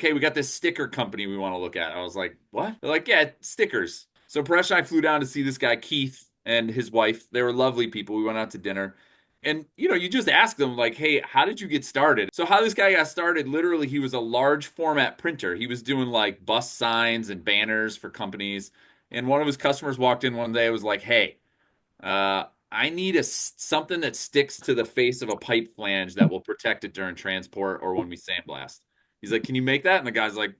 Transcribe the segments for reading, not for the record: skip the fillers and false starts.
okay, we got this sticker company we want to look at. I was like, what? They're like, yeah, stickers. So Paresh and I flew down to see this guy, Keith, and his wife. They were lovely people. We went out to dinner. And you just ask them like, "Hey, how did you get started?" So how this guy got started, literally he was a large format printer. He was doing like bus signs and banners for companies. And one of his customers walked in one day and was like, "Hey, I need something that sticks to the face of a pipe flange that will protect it during transport or when we sandblast." He's like, "Can you make that?" And the guy's like,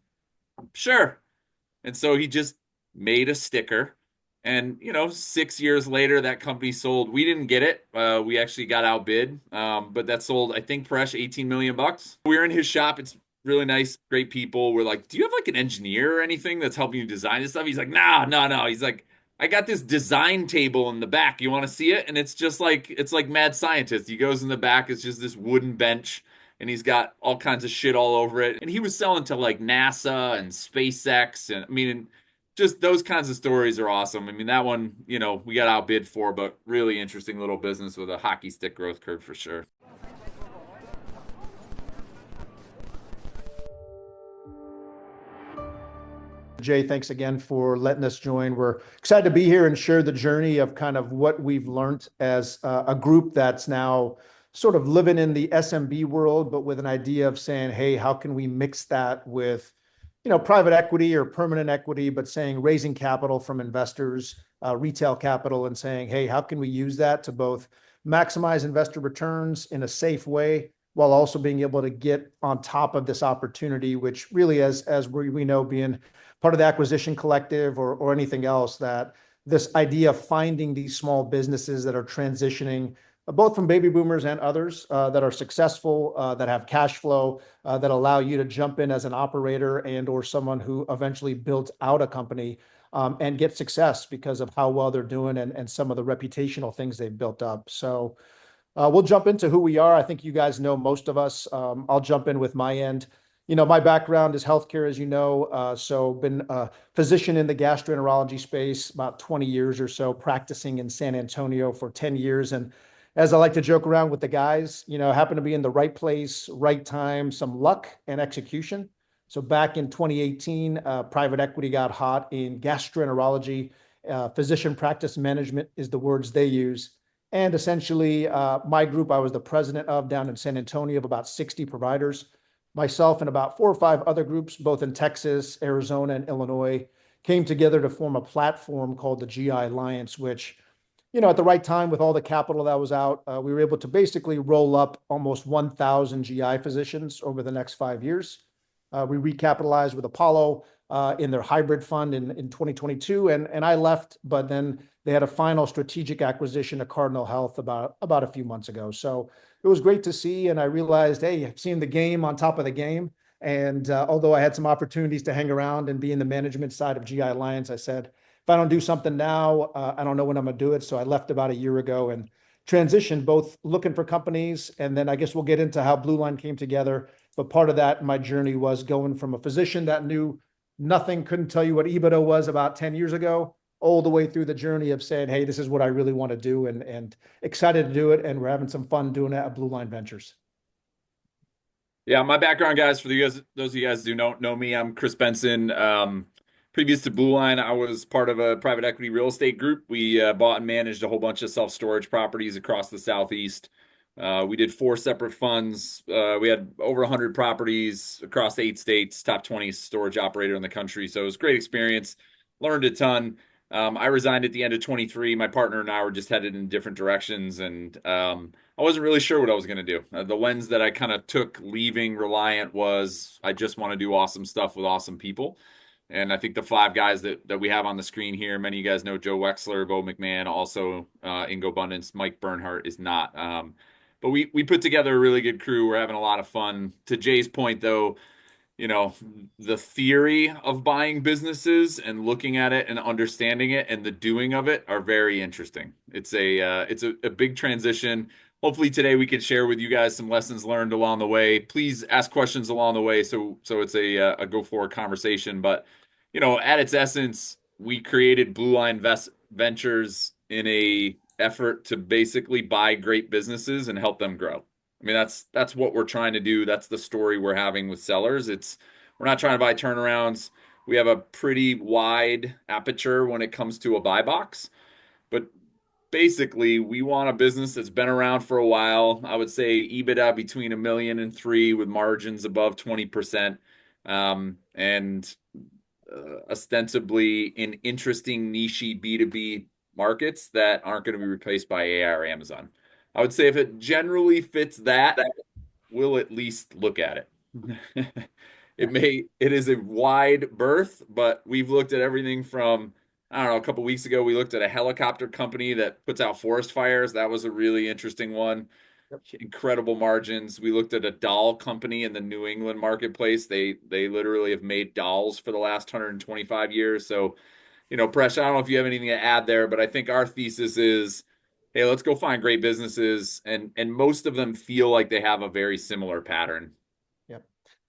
"Sure." And so he just made a sticker. And 6 years later, that company sold. We didn't get it. We actually got outbid. But that sold, I think, fresh 18 million bucks. We're in his shop. It's really nice, great people. We're like, "Do you have like an engineer or anything that's helping you design this stuff?" He's like, "Nah, no, no." He's like, "I got this design table in the back. You want to see it?" And it's like mad scientist. He goes in the back. It's just this wooden bench and he's got all kinds of shit all over it. And he was selling to like NASA and SpaceX, and I mean, just those kinds of stories are awesome. I mean, that one, we got outbid for, but really interesting little business with a hockey stick growth curve for sure. Jay, thanks again for letting us join. We're excited to be here and share the journey of kind of what we've learned as a group that's now sort of living in the SMB world, but with an idea of saying, hey, how can we mix that with, private equity or permanent equity, but saying raising capital from investors, retail capital, and saying, hey, how can we use that to both maximize investor returns in a safe way while also being able to get on top of this opportunity, which really, as we know, being part of the acquisition collective or anything else, that this idea of finding these small businesses that are transitioning both from baby boomers and others that are successful, that have cash flow, that allow you to jump in as an operator and or someone who eventually builds out a company and get success because of how well they're doing and some of the reputational things they've built up. So we'll jump into who we are. I think you guys know most of us. I'll jump in with my end. My background is healthcare, as you know. So been a physician in the gastroenterology space about 20 years or so, practicing in San Antonio for 10 years. And as I like to joke around with the guys, happen to be in the right place, right time, some luck and execution. So back in 2018, private equity got hot in gastroenterology. Physician practice management is the words they use. And essentially, my group I was the president of down in San Antonio of about 60 providers. Myself and about 4 or 5 other groups, both in Texas, Arizona, and Illinois, came together to form a platform called the GI Alliance, which, at the right time with all the capital that was out, we were able to basically roll up almost 1,000 GI physicians over the next 5 years. We recapitalized with Apollo in their hybrid fund in 2022, and I left, but then they had a final strategic acquisition of Cardinal Health about a few months ago. So it was great to see, and I realized, hey, I've seen the game on top of the game. And although I had some opportunities to hang around and be in the management side of GI Alliance, I said, if I don't do something now, I don't know when I'm going to do it. So I left about a year ago and transitioned, both looking for companies, and then I guess we'll get into how Blue Line came together. But part of that, my journey was going from a physician that knew nothing, couldn't tell you what EBITDA was about 10 years ago, all the way through the journey of saying, hey, this is what I really want to do, and excited to do it. And we're having some fun doing it at Blue Line Ventures. Yeah, my background, guys, for those of you guys who don't know me, I'm Chris Benson. Previous to Blue Line, I was part of a private equity real estate group. We bought and managed a whole bunch of self-storage properties across the Southeast. We did 4 separate funds. We had over 100 properties across 8 states, top 20 storage operator in the country. So it was a great experience. Learned a ton. I resigned at the end of 23. My partner and I were just headed in different directions, and I wasn't really sure what I was going to do. The lens that I kind of took leaving Reliant was I just want to do awesome stuff with awesome people. And I think the 5 guys that we have on the screen here, many of you guys know Joe Wexler, Bo McMahon, also Ingo Abundance, Mike Bernhardt is not. But we put together a really good crew. We're having a lot of fun. To Jay's point, though, the theory of buying businesses and looking at it and understanding it and the doing of it are very interesting. It's a big transition. Hopefully today we can share with you guys some lessons learned along the way. Please ask questions along the way so it's a go forward conversation. But at its essence, we created Blue Line Ventures in a effort to basically buy great businesses and help them grow. I mean, that's what we're trying to do. That's the story we're having with sellers. We're not trying to buy turnarounds. We have a pretty wide aperture when it comes to a buy box. But basically, we want a business that's been around for a while. I would say EBITDA between 1 million and 3 with margins above 20%. And ostensibly in interesting niche B2B markets that aren't going to be replaced by AI or Amazon. I would say if it generally fits that, we'll at least look at it. Yeah. It is a wide berth, but we've looked at everything from, I don't know, a couple weeks ago, we looked at a helicopter company that puts out forest fires. That was a really interesting one. Yep. Incredible margins. We looked at a doll company in the New England marketplace. They literally have made dolls for the last 125 years. So, Presh, I don't know if you have anything to add there, but I think our thesis is, hey, let's go find great businesses, and most of them feel like they have a very similar pattern. Yep.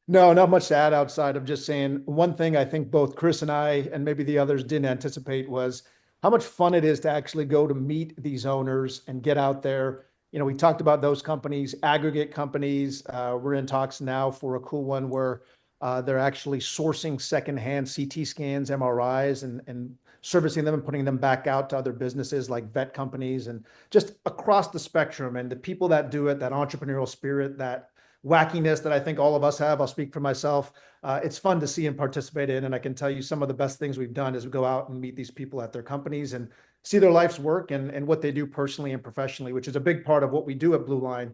No, not much to add outside of just saying one thing I think both Chris and I, and maybe the others didn't anticipate was how much fun it is to actually go to meet these owners and get out there. We talked about those companies, aggregate companies. We're in talks now for a cool one where they're actually sourcing secondhand CT scans, MRIs, and servicing them and putting them back out to other businesses like vet companies and just across the spectrum. And the people that do it, that entrepreneurial spirit, that wackiness that I think all of us have. I'll speak for myself. It's fun to see and participate in. And I can tell you some of the best things we've done is we go out and meet these people at their companies and see their life's work and what they do personally and professionally, which is a big part of what we do at Blue Line,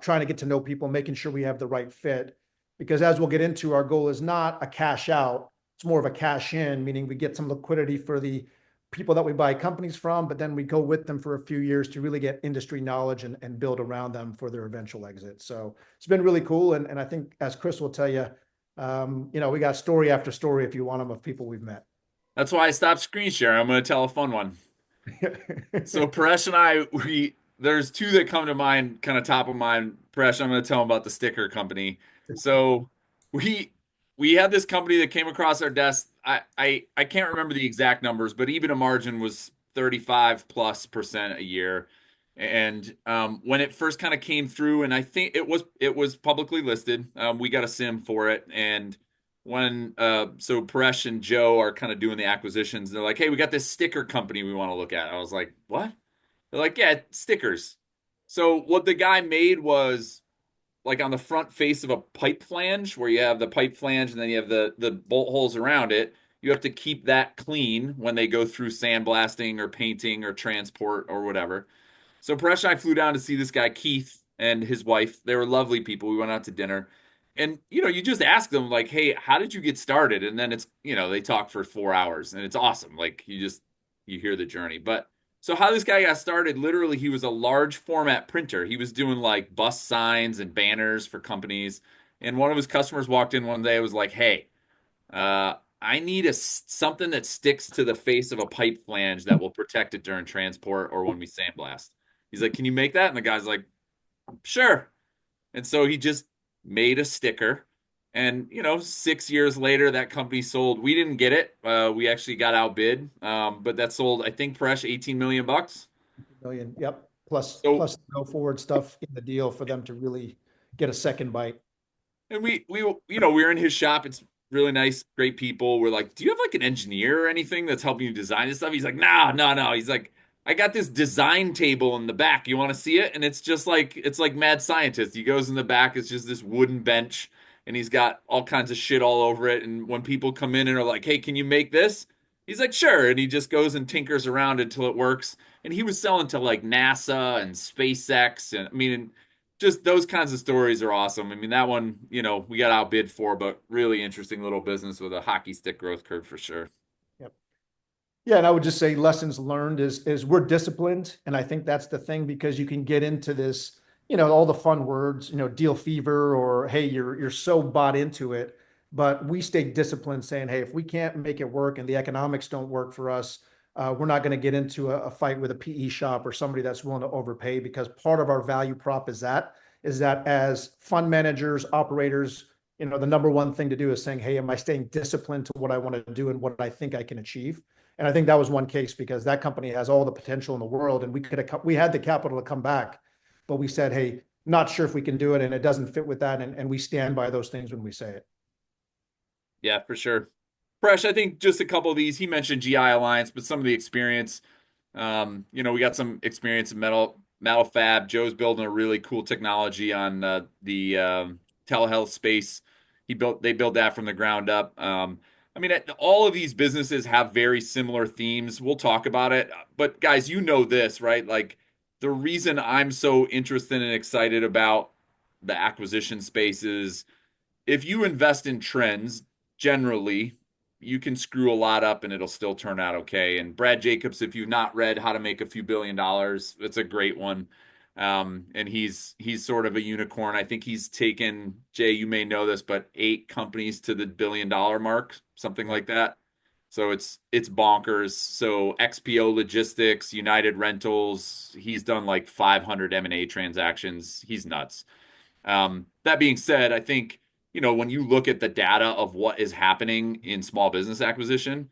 trying to get to know people, making sure we have the right fit. Because as we'll get into, our goal is not a cash out. It's more of a cash in, meaning we get some liquidity for the people that we buy companies from, but then we go with them for a few years to really get industry knowledge and build around them for their eventual exit. So it's been really cool. And I think, as Chris will tell you, we got story after story, if you want them, of people we've met. That's why I stopped screen sharing. I'm going to tell a fun one. So Paresh and I, there's two that come to mind, kind of top of mind. Paresh, I'm going to tell him about the sticker company. So we we had this company that came across our desk. I can't remember the exact numbers, but EBITDA margin was 35+% a year. And when it first kind of came through, and I think it was publicly listed, we got a sim for it. And when so Paresh and Joe are kind of doing the acquisitions, they're like, "Hey, we got this sticker company we want to look at." I was like, "What?" They're like, "Yeah, stickers." So what the guy made was like on the front face of a pipe flange, where you have the pipe flange and then you have the bolt holes around it. You have to keep that clean when they go through sandblasting or painting or transport or whatever. So Paresh and I flew down to see this guy, Keith, and his wife. They were lovely people. We went out to dinner. And, you just ask them, like, hey, how did you get started? And then they talk for 4 hours and it's awesome. Like, you hear the journey. But so how this guy got started, literally, he was a large format printer. He was doing like bus signs and banners for companies. And one of his customers walked in one day and was like, hey, I need something that sticks to the face of a pipe flange that will protect it during transport or when we sandblast. He's like, can you make that? And the guy's like, sure. And so he just made a sticker. And 6 years later, that company sold. We didn't get it. We actually got outbid. But that sold, I think, Presh, 18 million bucks. Million. Yep. Plus, So plus go forward stuff in the deal for them to really get a second bite. And we were in his shop. It's really nice, great people. We're like, do you have like an engineer or anything that's helping you design this stuff? He's like, nah, no, no. He's like, I got this design table in the back. You want to see it? And it's like mad scientist. He goes in the back. It's just this wooden bench, and he's got all kinds of shit all over it. And when people come in and are like, hey, can you make this? He's like, sure. And he just goes and tinkers around until it works. And he was selling to like NASA and SpaceX, and I mean, just those kinds of stories are awesome. I mean, that one, we got outbid for, but really interesting little business with a hockey stick growth curve for sure. Yep. Yeah, and I would just say lessons learned is we're disciplined, and I think that's the thing because you can get into this, all the fun words, deal fever or hey, you're so bought into it, but we stay disciplined, saying hey, if we can't make it work and the economics don't work for us, we're not going to get into a fight with a PE shop or somebody that's willing to overpay because part of our value prop is that as fund managers, operators, the number one thing to do is saying, hey, am I staying disciplined to what I want to do and what I think I can achieve? And I think that was one case because that company has all the potential in the world, and we had the capital to come back, but we said, hey, not sure if we can do it, and it doesn't fit with that, and we stand by those things when we say it. Yeah, for sure. Fresh, I think just a couple of these. He mentioned GI Alliance, but some of the experience. We got some experience in metal fab. Joe's building a really cool technology on the telehealth space. They built that from the ground up. I mean, all of these businesses have very similar themes. We'll talk about it, but guys, you know this, right? Like the reason I'm so interested and excited about the acquisition spaces if you invest in trends, generally, you can screw a lot up and it'll still turn out okay. And Brad Jacobs, if you've not read How to Make a Few Billion Dollars, it's a great one. And he's sort of a unicorn. I think he's taken, Jay, you may know this, but 8 companies to the $1 billion mark, something like that. So it's bonkers. So XPO Logistics, United Rentals, he's done like 500 M&A transactions. He's nuts. That being said, I think, when you look at the data of what is happening in small business acquisition,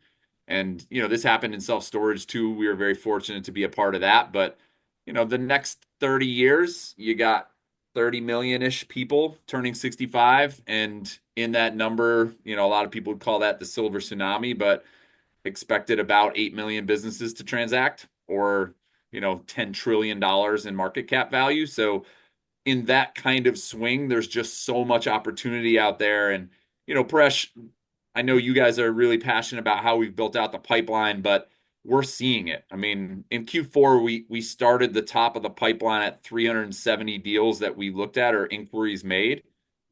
and, this happened in self-storage too. We were very fortunate to be a part of that. But, the next 30 years, you got 30 million-ish people turning 65. And in that number, a lot of people would call that the silver tsunami, but expected about 8 million businesses to transact or, $10 trillion in market cap value. So, in that kind of swing, there's just so much opportunity out there. And, Presh, I know you guys are really passionate about how we've built out the pipeline, but we're seeing it. I mean, in Q4, we started the top of the pipeline at 370 deals that we looked at or inquiries made,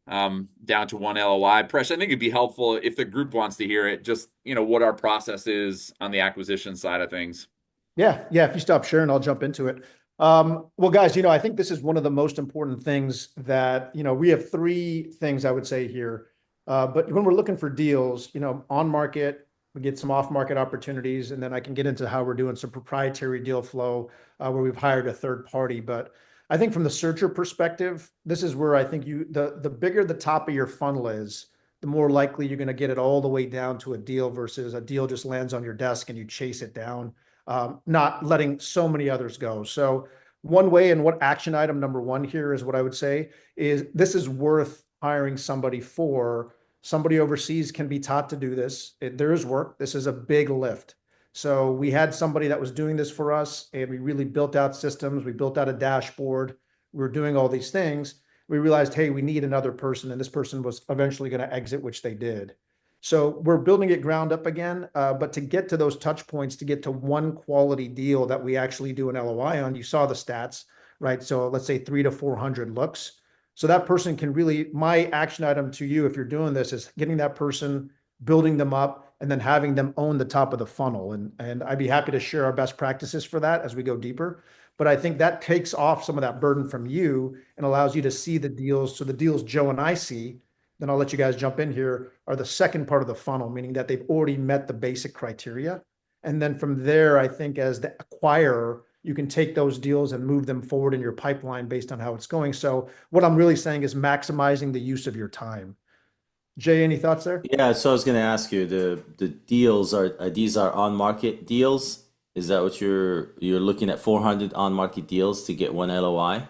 down to one LOI. Presh, I think it'd be helpful if the group wants to hear it, just, what our process is on the acquisition side of things. Yeah, yeah. If you stop sharing, I'll jump into it. Well, guys, I think this is one of the most important things that, we have three things I would say here. But when we're looking for deals, on market, we get some off market opportunities, and then I can get into how we're doing some proprietary deal flow where we've hired a third party. But I think from the searcher perspective, this is where I think the bigger the top of your funnel is, the more likely you're going to get it all the way down to a deal versus a deal just lands on your desk and you chase it down, not letting so many others go. So one way, and what action item number one here is what I would say is this is worth hiring somebody for. Somebody overseas can be taught to do this. There is work. This is a big lift. So we had somebody that was doing this for us, and we really built out systems. We built out a dashboard. We were doing all these things. We realized, hey, we need another person, and this person was eventually going to exit, which they did. So we're building it ground up again. But to get to those touch points, to get to one quality deal that we actually do an LOI on, you saw the stats, right? So let's say 300 to 400 looks. So that person can really, my action item to you, if you're doing this, is getting that person, building them up, and then having them own the top of the funnel. And I'd be happy to share our best practices for that as we go deeper. But I think that takes off some of that burden from you and allows you to see the deals. So the deals Joe and I see, then I'll let you guys jump in here, are the second part of the funnel, meaning that they've already met the basic criteria. And then from there, I think as the acquirer, you can take those deals and move them forward in your pipeline based on how it's going. So what I'm really saying is maximizing the use of your time. Jay, any thoughts there? Yeah, so I was going to ask you, the deals are these are on market deals? Is that what you're looking at, 400 on market deals to get one LOI?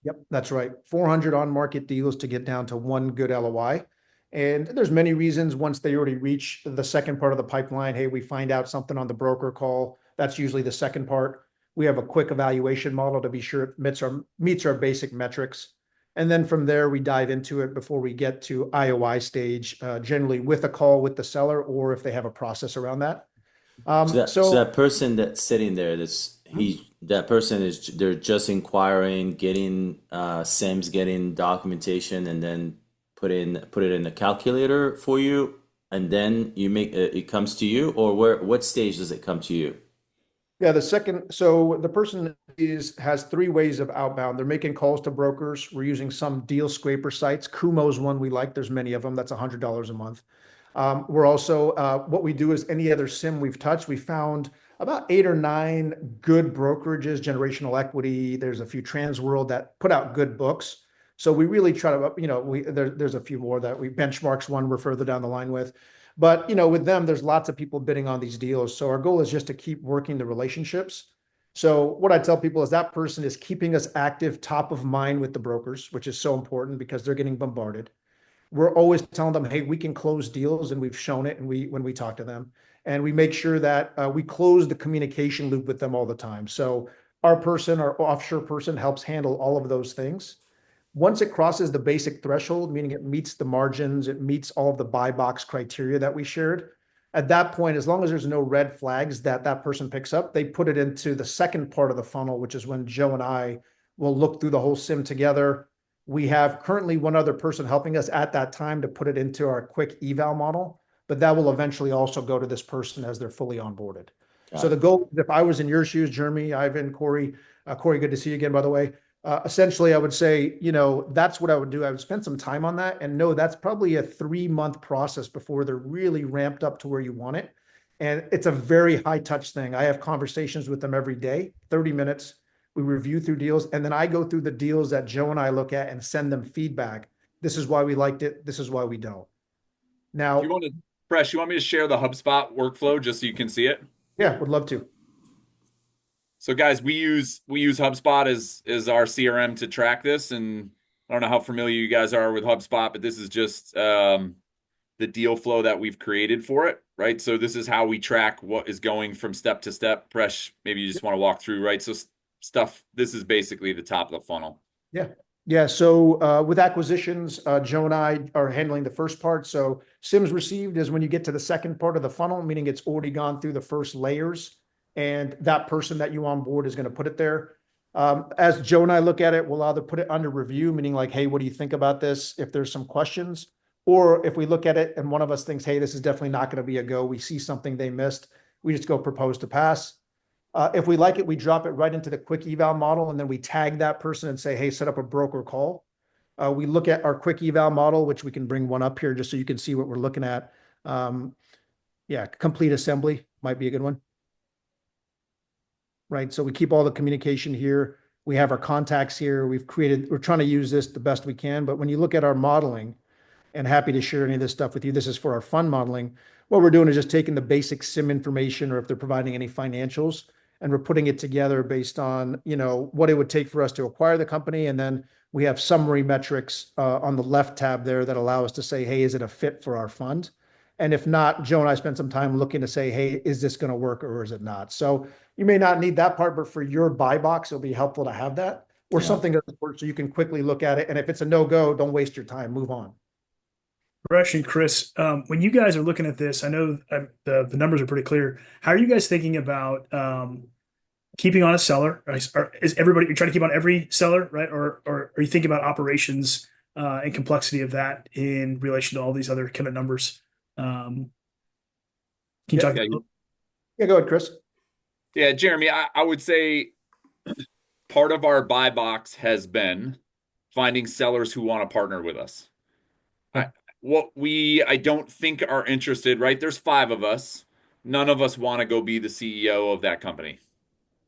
Yep, that's right. 400 on market deals to get down to one good LOI. And there's many reasons once they already reach the second part of the pipeline. Hey, we find out something on the broker call. That's usually the second part. We have a quick evaluation model to be sure it meets our basic metrics. And then from there, we dive into it before we get to IOI stage, generally with a call with the seller or if they have a process around that. So that person that's sitting there, that person is they're just inquiring, getting Sims, getting documentation, and then put it in the calculator for you, and then you make it comes to you, or what stage does it come to you? Yeah, so the person has three ways of outbound. They're making calls to brokers. We're using some deal scraper sites. Kumo's one we like. There's many of them. That's $100 a month. We're also, what we do is any other sim we've touched, we found about 8 or 9 good brokerages, Generational Equity. There's a few Transworld that put out good books. So we really try to, there's a few more that we benchmarks one we're further down the line with. But, with them, there's lots of people bidding on these deals. So our goal is just to keep working the relationships. So what I tell people is that person is keeping us active, top of mind with the brokers, which is so important because they're getting bombarded. we're always telling them, hey, we can close deals, and we've shown it, and when we talk to them, and we make sure that we close the communication loop with them all the time. So our offshore person helps handle all of those things. Once it crosses the basic threshold, meaning it meets the margins, it meets all of the buy box criteria that we shared, at that point, as long as there's no red flags that that person picks up, they put it into the second part of the funnel, which is when Joe and I will look through the whole sim together. We have currently one other person helping us at that time to put it into our quick eval model, but that will eventually also go to this person as they're fully onboarded. So the goal, if I was in your shoes, Jeremy, Ivan, Corey, Corey, good to see you again, by the way. Essentially, I would say, that's what I would do. I would spend some time on that, and no, that's probably a 3-month process before they're really ramped up to where you want it. And it's a very high touch thing. I have conversations with them every day, 30 minutes. We review through deals, and then I go through the deals that Joe and I look at and send them feedback. This is why we liked it. This is why we don't. Do you Now, want to, Presh, you want me to share the HubSpot workflow just so you can see it? yeah, would love to. So guys, we use HubSpot as our CRM to track this, and I don't know how familiar you guys are with HubSpot, but this is just the deal flow that we've created for it, right? So this is how we track what is going from step to step. Presh, maybe you just want to walk through, right? So stuff, this is basically the top of the funnel. Yeah. Yeah. So with acquisitions, Joe and I are handling the first part. So SIMs received is when you get to the second part of the funnel, meaning it's already gone through the first layers, and that person that you onboard is going to put it there. As Joe and I look at it, we'll either put it under review, meaning like, hey, what do you think about this? If there's some questions, or if we look at it and one of us thinks, hey, this is definitely not going to be a go, we see something they missed, we just go propose to pass. If we like it, we drop it right into the quick eval model, and then we tag that person and say, hey, set up a broker call. We look at our quick eval model, which we can bring one up here just so you can see what we're looking at. Yeah, complete assembly might be a good one. Right. So we keep all the communication here. We have our contacts here. We're trying to use this the best we can. But when you look at our modeling, and happy to share any of this stuff with you. This is for our fund modeling. What we're doing is just taking the basic sim information, or if they're providing any financials, and we're putting it together based on, what it would take for us to acquire the company. And then we have summary metrics on the left tab there that allow us to say, hey, is it a fit for our fund? And if not, Joe and I spent some time looking to say, hey, is this going to work or is it not? So you may not need that part, but for your buy box, it'll be helpful to have that, or something that works so you can quickly look at it. And if it's a no-go, don't waste your time, move on. Rush and Chris, when you guys are looking at this, I know the numbers are pretty clear. How are you guys thinking about keeping on a seller? Is everybody, you trying to keep on every seller, right? Or are you thinking about operations and complexity of that in relation to all these other kind of numbers? Can you talk? Yeah, go ahead, Chris. Yeah, Jeremy, I would say part of our buy box has been finding sellers who want to partner with us. I don't think are interested, right? There's 5 of us. None of us want to go be the CEO of that company.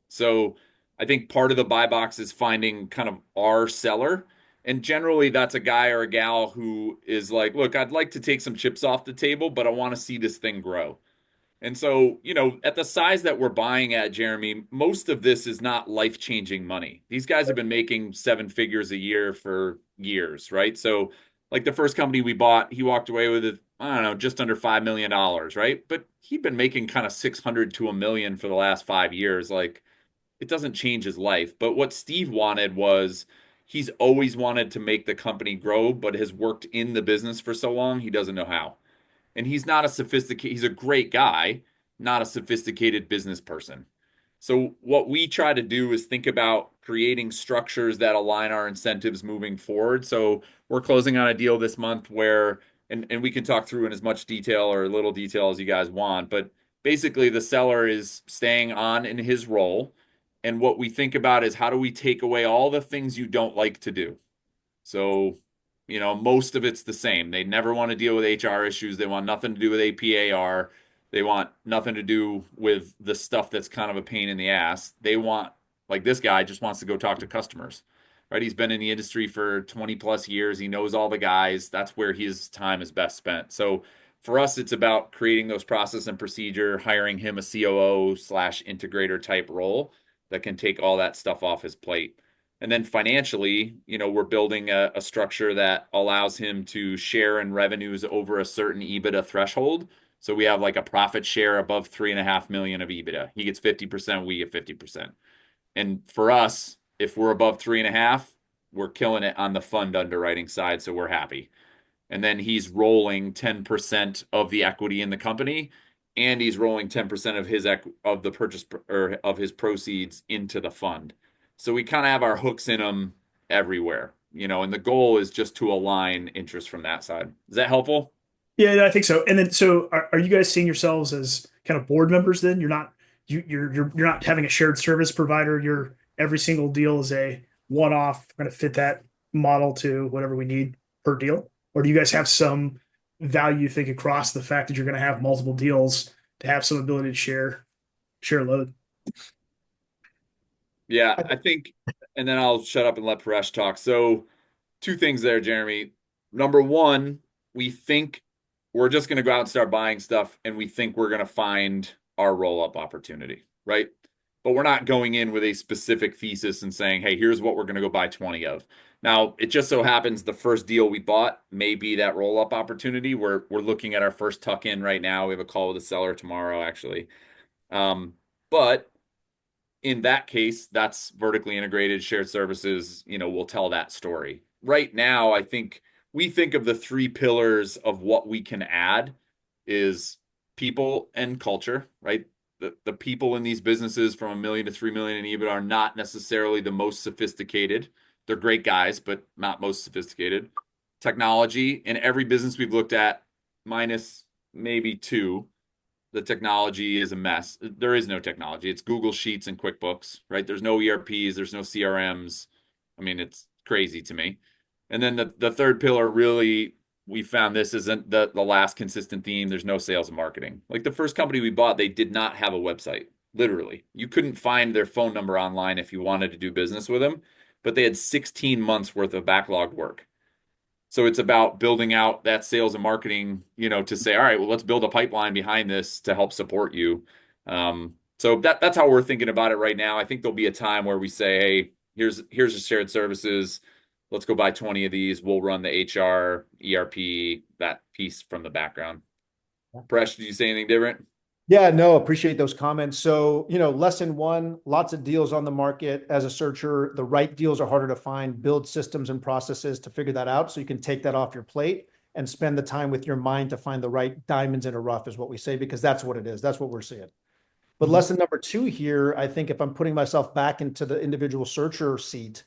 So I think part of the buy box is finding kind of our seller. And generally that's a guy or a gal who is like, look, I'd like to take some chips off the table, but I want to see this thing grow. And so, at the size that we're buying at, Jeremy, most of this is not life-changing money. These guys have been making 7 figures a year for years, right? So, like the first company we bought, he walked away with, I don't know, just under $5 million, right? But he'd been making kind of 600 to $1 million for the last 5 years. Like, it doesn't change his life. But what Steve wanted was he's always wanted to make the company grow, but has worked in the business for so long, he doesn't know how. And he's a great guy, not a sophisticated business person. So what we try to do is think about creating structures that align our incentives moving forward. So we're closing on a deal this month where, and we can talk through in as much detail or little detail as you guys want, but basically the seller is staying on in his role. And what we think about is how do we take away all the things you don't like to do? So most of it's the same. They never want to deal with HR issues. They want nothing to do with APAR. They want nothing to do with the stuff that's kind of a pain in the ass. They want, like this guy just wants to go talk to customers, right? He's been in the industry for 20 plus years. He knows all the guys. That's where his time is best spent. So for us, it's about creating those process and procedure, hiring him a COO/integrator type role that can take all that stuff off his plate. And then financially, we're building a structure that allows him to share in revenues over a certain EBITDA threshold. So we have like a profit share above 3.5 million of EBITDA. He gets 50%, we get 50%. And for us, if we're above 3.5, we're killing it on the fund underwriting side, so we're happy. And then he's rolling 10% of the equity in the company, and he's rolling 10% of the purchase or of his proceeds into the fund. So we kind of have our hooks in them everywhere, and the goal is just to align interest from that side. Is that helpful? Yeah, I think so. And then, so are you guys seeing yourselves as kind of board members? Then you're not having a shared service provider. Your every single deal is a one off. Going to fit that model to whatever we need per deal, or do you guys have some value you think across the fact that you're going to have multiple deals to have some ability to share load? Yeah, I think, and then I'll shut up and let Paresh talk. So, two things there, Jeremy. Number one, we think we're just going to go out and start buying stuff, and we think we're going to find our roll-up opportunity, right? But we're not going in with a specific thesis and saying, hey, here's what we're going to go buy 20 of. Now, it just so happens the first deal we bought may be that roll-up opportunity. We're looking at our first tuck-in right now. We have a call with the seller tomorrow, actually. But in that case, that's vertically integrated shared services, will tell that story. Right now, I think we think of the three pillars of what we can add is people and culture, right? The people in these businesses from 1 million to 3 million in EBIT are not necessarily the most sophisticated. They're great guys, but not most sophisticated. Technology in every business we've looked at, minus maybe two, the technology is a mess. There is no technology. It's Google Sheets and QuickBooks, right? There's no ERPs, there's no CRMs. I mean, it's crazy to me. And then the third pillar, really, we found this isn't the last consistent theme. There's no sales and marketing. Like the first company we bought, they did not have a website. Literally, you couldn't find their phone number online if you wanted to do business with them, but they had 16 months worth of backlogged work. So it's about building out that sales and marketing, to say, all right, well, let's build a pipeline behind this to help support you. So that's how we're thinking about it right now. I think there'll be a time where we say, hey, here's the shared services. Let's go buy 20 of these. We'll run the HR, ERP, that piece from the background. Presh, did you say anything different? Yeah, no, appreciate those comments. So, lesson one, lots of deals on the market. As a searcher, the right deals are harder to find. Build systems and processes to figure that out so you can take that off your plate and spend the time with your mind to find the right diamonds in a rough, is what we say, because that's what it is. That's what we're seeing. But lesson number two here, I think if I'm putting myself back into the individual searcher seat,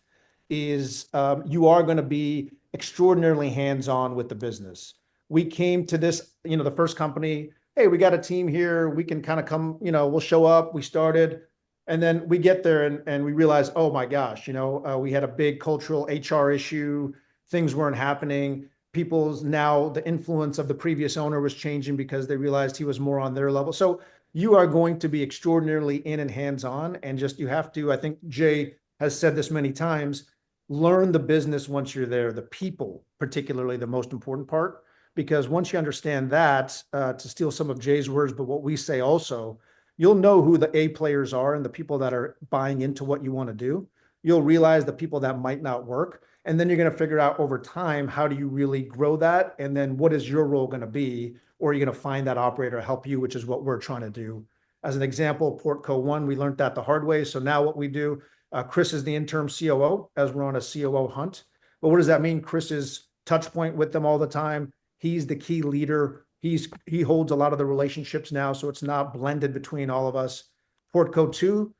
is you are going to be extraordinarily hands-on with the business. We came to this, the first company, hey, we got a team here. We can kind of come, we'll show up. We started. And then we get there and we realize, oh my gosh, we had a big cultural HR issue. Things weren't happening. The influence of the previous owner was changing because they realized he was more on their level. So you are going to be extraordinarily in and hands-on. And just, you have to, I think Jay has said this many times, learn the business once you're there, the people, particularly the most important part. Because once you understand that, to steal some of Jay's words, but what we say also, you'll know who the A players are and the people that are buying into what you want to do. You'll realize the people that might not work. And then you're going to figure out over time, how do you really grow that? And then what is your role going to be? Or you're going to find that operator to help you, which is what we're trying to do. As an example, Portco 1, we learned that the hard way. So now what we do, Chris is the interim COO as we're on a COO hunt. But what does that mean? Chris is touch point with them all the time. He's the key leader. He holds a lot of the relationships now, so it's not blended between all of us. Portco 2,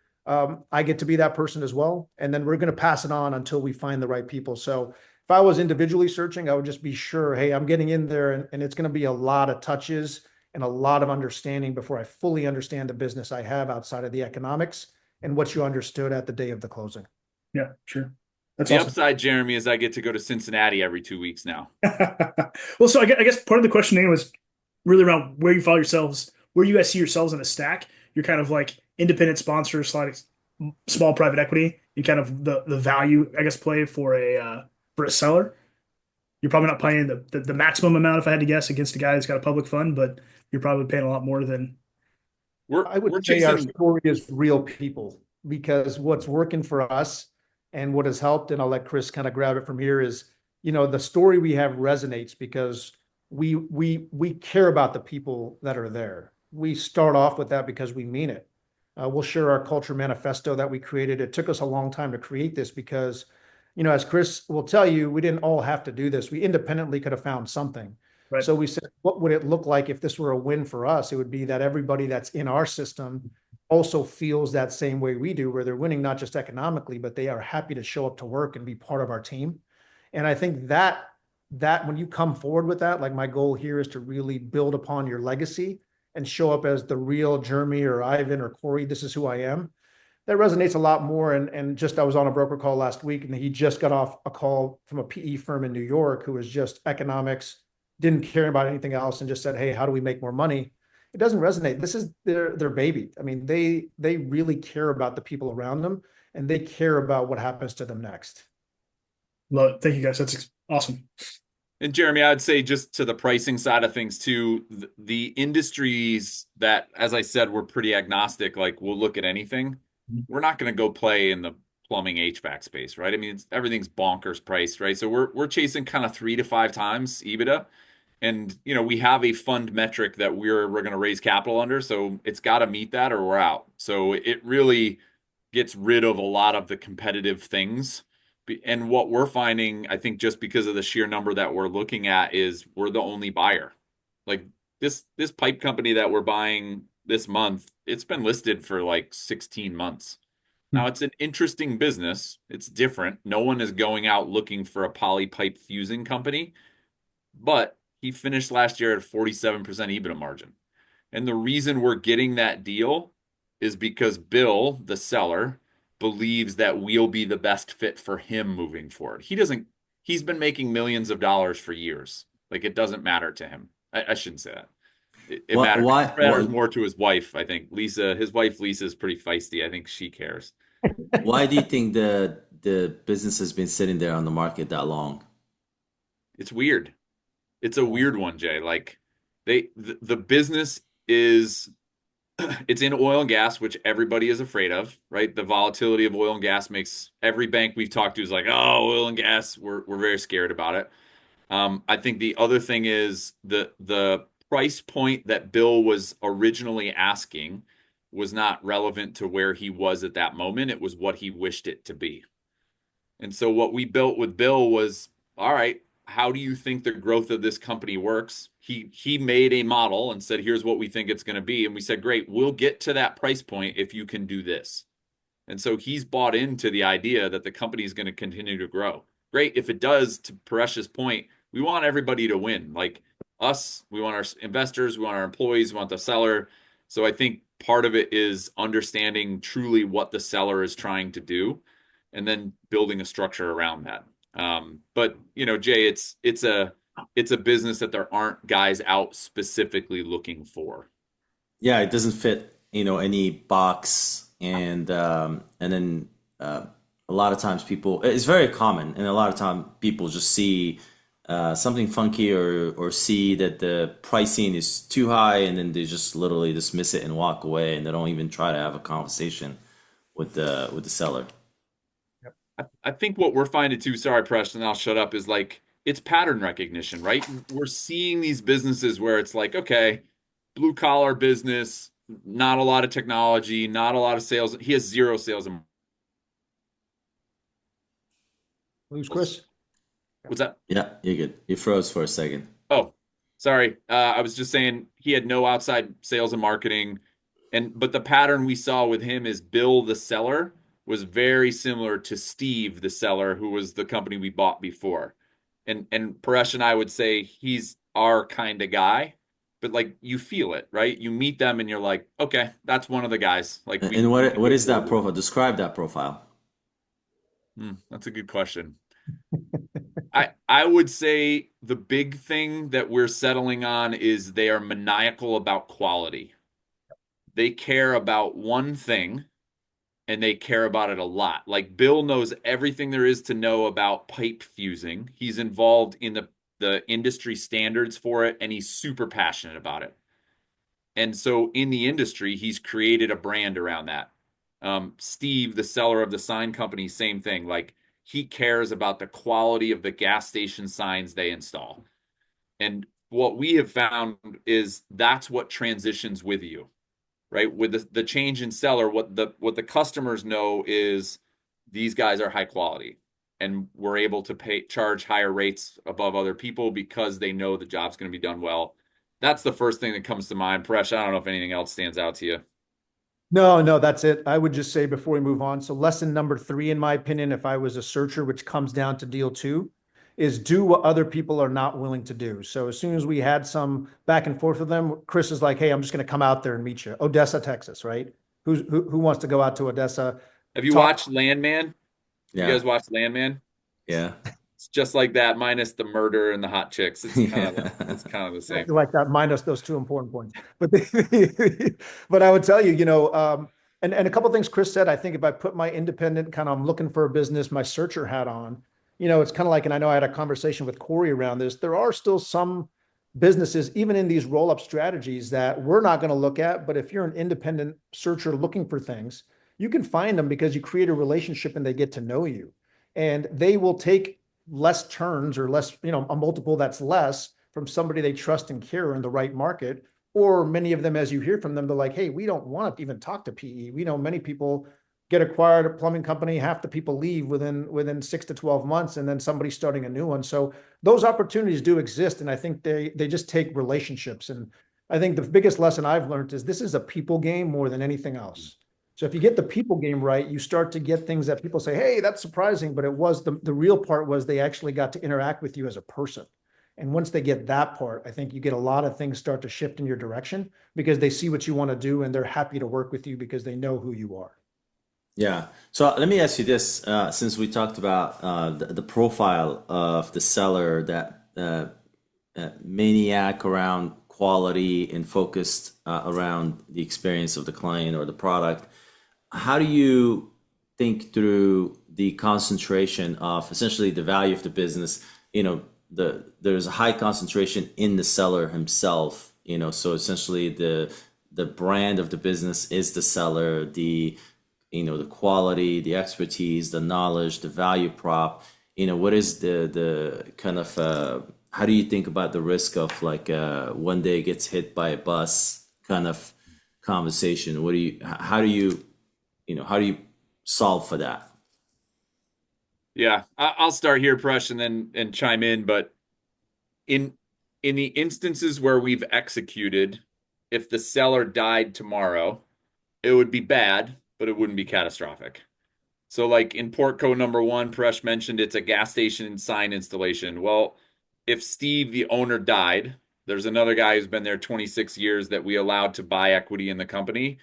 I get to be that person as well. And then we're going to pass it on until we find the right people. So if I was individually searching, I would just be sure, hey, I'm getting in there and it's going to be a lot of touches and a lot of understanding before I fully understand the business I have outside of the economics and what you understood at the day of the closing. Yeah, sure. That's the awesome. Upside, Jeremy, is I get to go to Cincinnati every 2 weeks now. Well, so I guess part of the questioning was really around where you follow yourselves, where you guys see yourselves in a stack. You're kind of like independent sponsor, small private equity. You kind of the value, I guess, play for a seller. You're probably not paying the maximum amount, if I had to guess, against a guy that's got a public fund, but you're probably paying a lot more than. I would say our story is real people, because what's working for us And what has helped, and I'll let Chris kind of grab it from here, is, the story we have resonates because we care about the people that are there. We start off with that because we mean it. We'll share our culture manifesto that we created. It took us a long time to create this because, as Chris will tell you, we didn't all have to do this. We independently could have found something. Right. So we said, what would it look like if this were a win for us? It would be that everybody that's in our system also feels that same way we do, where they're winning not just economically, but they are happy to show up to work and be part of our team. And I think that when you come forward with that, like my goal here is to really build upon your legacy and show up as the real Jeremy or Ivan or Corey, this is who I am. That resonates a lot more. And just, I was on a broker call last week, and he just got off a call from a PE firm in New York who was just economics, didn't care about anything else, and just said, hey, how do we make more money? It doesn't resonate. This is their baby. I mean, they really care about the people around them, and they care about what happens to them next. Love it. Thank you, guys. That's awesome. And Jeremy, I'd say just to the pricing side of things too, the industries that, as I said, we're pretty agnostic, like we'll look at anything. We're not going to go play in the plumbing HVAC space, right? I mean, everything's bonkers priced, right? So we're chasing kind of 3 to 5 times EBITDA. And, we have a fund metric that we're going to raise capital under. So it's got to meet that or we're out. So it really gets rid of a lot of the competitive things. And what we're finding, I think, just because of the sheer number that we're looking at, is we're the only buyer. Like this pipe company that we're buying this month, it's been listed for like 16 months. Now, it's an interesting business. It's different. No one is going out looking for a poly pipe fusing company, but he finished last year at 47% EBITDA margin. And the reason we're getting that deal is because Bill, the seller, believes that we'll be the best fit for him moving forward. He's been making millions of dollars for years. Like, it doesn't matter to him. I shouldn't say that. It matters more to his wife, I think. Lisa, his wife Lisa, is pretty feisty. I think she cares. Why do you think the business has been sitting there on the market that long? It's weird. It's a weird one, Jay. Like the business is it's in oil and gas, which everybody is afraid of, right? The volatility of oil and gas makes every bank we've talked to is like, oh, oil and gas, we're very scared about it. I think the other thing is the price point that Bill was originally asking was not relevant to where he was at that moment. It was what he wished it to be. And so what we built with Bill was, all right, how do you think the growth of this company works? He made a model and said, here's what we think it's going to be. And we said, great, we'll get to that price point if you can do this. And so he's bought into the idea that the company is going to continue to grow. Great. If it does, to Paresh's point, we want everybody to win. Like us, we want our investors, we want our employees, we want the seller. So I think part of it is understanding truly what the seller is trying to do and then building a structure around that. But Jay, it's a business that there aren't guys out specifically looking for. Yeah, it doesn't fit, any box, and then a lot of times people, it's very common, and a lot of time people just see something funky or see that the pricing is too high, and then they just literally dismiss it and walk away, and they don't even try to have a conversation with the seller. I think what we're finding too, sorry, Preston, I'll shut up, is like it's pattern recognition, right? We're seeing these businesses where it's like, okay, blue collar business, not a lot of technology, not a lot of sales. He has zero sales. Who's Chris? What's that? Yeah, you're good. You froze for a second. Oh, sorry. I was just saying he had no outside sales and marketing. But the pattern we saw with him is Bill, the seller, was very similar to Steve, the seller, who was the company we bought before. And Paresh and I would say he's our kind of guy, but like you feel it, right? You meet them and you're like, okay, that's one of the guys. Like, and what is that profile? Describe that profile. That's a good question. I would say the big thing that we're settling on is they are maniacal about quality. They care about one thing and they care about it a lot. Like Bill knows everything there is to know about pipe fusing. He's involved in the industry standards for it, and he's super passionate about it. And so in the industry, he's created a brand around that. Steve, the seller of the sign company, same thing. Like he cares about the quality of the gas station signs they install. And what we have found is that's what transitions with you, right? With the change in seller, what the customers know is these guys are high quality, and we're able to charge higher rates above other people because they know the job's going to be done well. That's the first thing that comes to mind. Presh, I don't know if anything else stands out to you. No, no, that's it. I would just say before we move on. So lesson number 3, in my opinion, if I was a searcher, which comes down to deal 2, is do what other people are not willing to do. So as soon as we had some back and forth with them, Chris is like, "Hey, I'm just going to come out there and meet you." Odessa, Texas, right? Who wants to go out to Odessa? Have you Talk. watched Landman? You Yeah. guys watched Landman? Yeah. It's just like that, minus the murder and the hot chicks. It's kind of it's Yeah. kind of the same. Like that, minus those 2 important points. But but I would tell you, and a couple of things Chris said. I think if I put my independent kind of, I'm looking for a business, my searcher hat on, it's kind of like, and I know I had a conversation with Corey around this. There are still some businesses, even in these roll-up strategies, that we're not going to look at. But if you're an independent searcher looking for things, you can find them because you create a relationship and they get to know you, and they will take less turns or less, a multiple that's less from somebody they trust and care in the right market. Or many of them, as you hear from them, they're like, "Hey, we don't want to even talk to PE. We know many people get acquired a plumbing company, half the people leave within 6 to 12 months, and then somebody's starting a new one." So those opportunities do exist, and I think they just take relationships. And I think the biggest lesson I've learned is this is a people game more than anything else. So if you get the people game right, you start to get things that people say, "Hey, that's surprising," but it was the real part was they actually got to interact with you as a person. And once they get that part, I think you get a lot of things start to shift in your direction because they see what you want to do and they're happy to work with you because they know who you are. Yeah. So let me ask you this, since we talked about the profile of the seller, that maniac around quality and focused around the experience of the client or the product, how do you think through the concentration of essentially the value of the business? There's a high concentration in the seller himself, so essentially the brand of the business is the seller, the quality, the expertise, the knowledge, the value prop. What is the kind of how do you think about the risk of like one day gets hit by a bus kind of conversation? How do you solve for that? Yeah, I'll start here, Presh, and chime in. But in the instances where we've executed, if the seller died tomorrow, it would be bad, but it wouldn't be catastrophic. So, like in Portco #1, Presh mentioned it's a gas station sign installation. Well, if Steve, the owner, died, there's another guy who's been there 26 years that we allowed to buy equity in the company.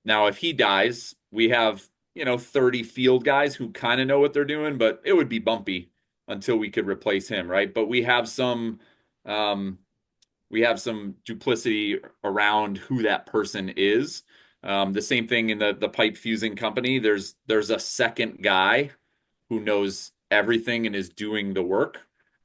Now, if he dies, we have, 30 field guys who kind of know what they're doing, but it would be bumpy until we could replace him, right? But um, we have some duplicity around who that person is. The same thing in the pipe fusing company. There's a second guy who knows everything and is doing the work.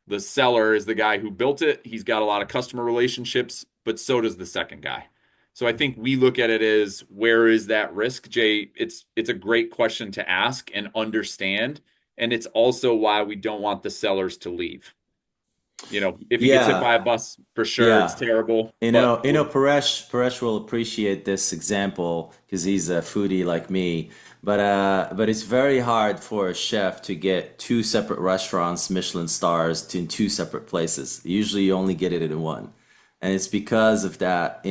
The seller is the guy who built it. He's got a lot of customer relationships, but so does the second guy. So I think we look at it as where is that risk, Jay? It's a great question to ask and understand, and it's also why we don't want the sellers to leave. If he gets hit Yeah, by a bus, for sure, it's yeah. terrible. You But know, you know, Paresh will appreciate this example because he's a foodie like me. But it's very hard for a chef to get two separate restaurants, Michelin stars, to in two separate places. Usually, you only get it in one, and it's because of that,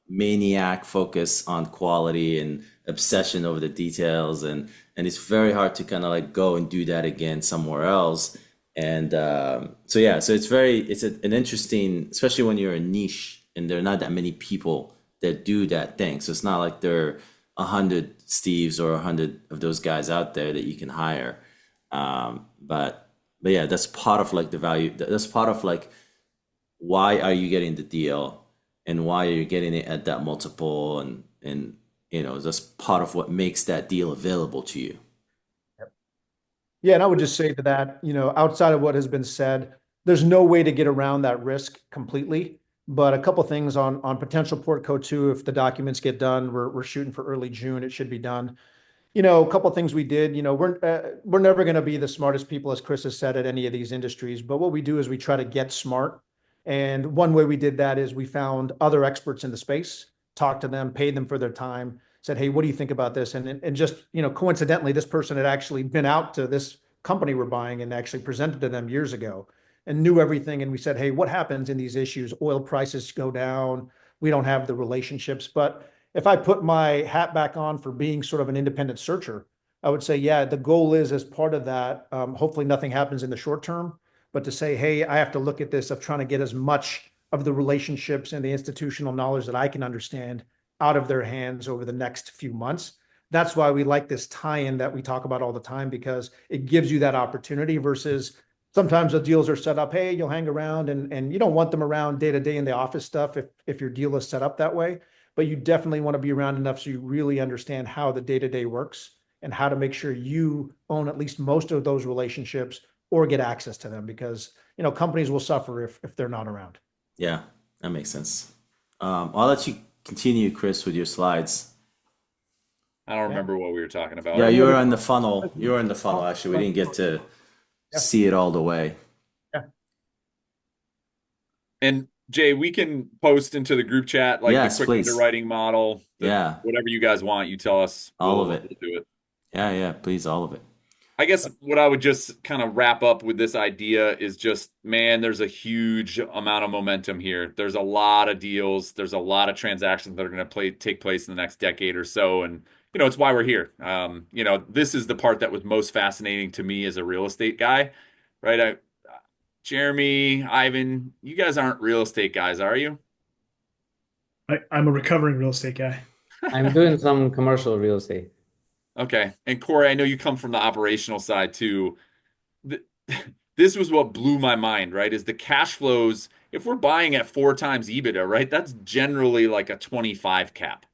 maniac focus on quality and obsession over the details, and it's very hard to kind of like go and do that again somewhere else. And so yeah, so an interesting, especially when you're a niche and there are not that many people that do that thing. So it's not like there are 100 Steves or 100 of those guys out there that you can hire. But yeah, that's part of like the value. That's part of like why are you getting the deal and why are you getting it at that multiple, and that's part of what makes that deal available to you. Yeah, and I would just say to that, outside of what has been said, there's no way to get around that risk completely. But a couple things on potential Portco 2, if the documents get done, we're shooting for early June. It should be done. A couple of things we did, we're never going to be the smartest people, as Chris has said, at any of these industries. But what we do is we try to get smart. And one way we did that is we found other experts in the space, talked to them, paid them for their time, said, hey, what do you think about this? And just, coincidentally, this person had actually been out to this company we're buying and actually presented to them years ago and knew everything. And we said, hey, what happens in these issues? Oil prices go down. We don't have the relationships, but if I put my hat back on for being sort of an independent searcher, I would say, yeah, the goal is as part of that, hopefully nothing happens in the short term, but to say, hey, I have to look at this of trying to get as much of the relationships and the institutional knowledge that I can understand out of their hands over the next few months. That's why we like this tie-in that we talk about all the time, because it gives you that opportunity versus sometimes the deals are set up, hey, you'll hang around and you don't want them around day to day in the office stuff if your deal is set up that way. But you definitely want to be around enough so you really understand how the day-to-day works and how to make sure you own at least most of those relationships or get access to them, because companies will suffer if they're not around. Yeah, that makes sense. I'll let you continue, Chris, with your slides. I don't remember what we were talking about. Yeah, you were in the funnel. You were in the funnel, actually. We didn't get to see it all the way. Yeah. And Jay, we can post into the group chat like Yes, the quick please. underwriting model. Yeah. Whatever you guys want, you tell us. All of it. We'll do it. Yeah, please, all of it. I guess what I would just kind of wrap up with this idea is just, man, there's a huge amount of momentum here. There's a lot of deals. There's a lot of transactions that are going to take place in the next decade or so. And, it's why we're here. This is the part that was most fascinating to me as a real estate guy, right? Jeremy, Ivan, you guys aren't real estate guys, are you? I'm a recovering real estate guy. I'm doing some commercial real estate. Okay. And Corey, I know you come from the operational side too. This was what blew my mind, right? Is the cash flows, if we're buying at 4x EBITDA, right? That's generally like a 25 cap.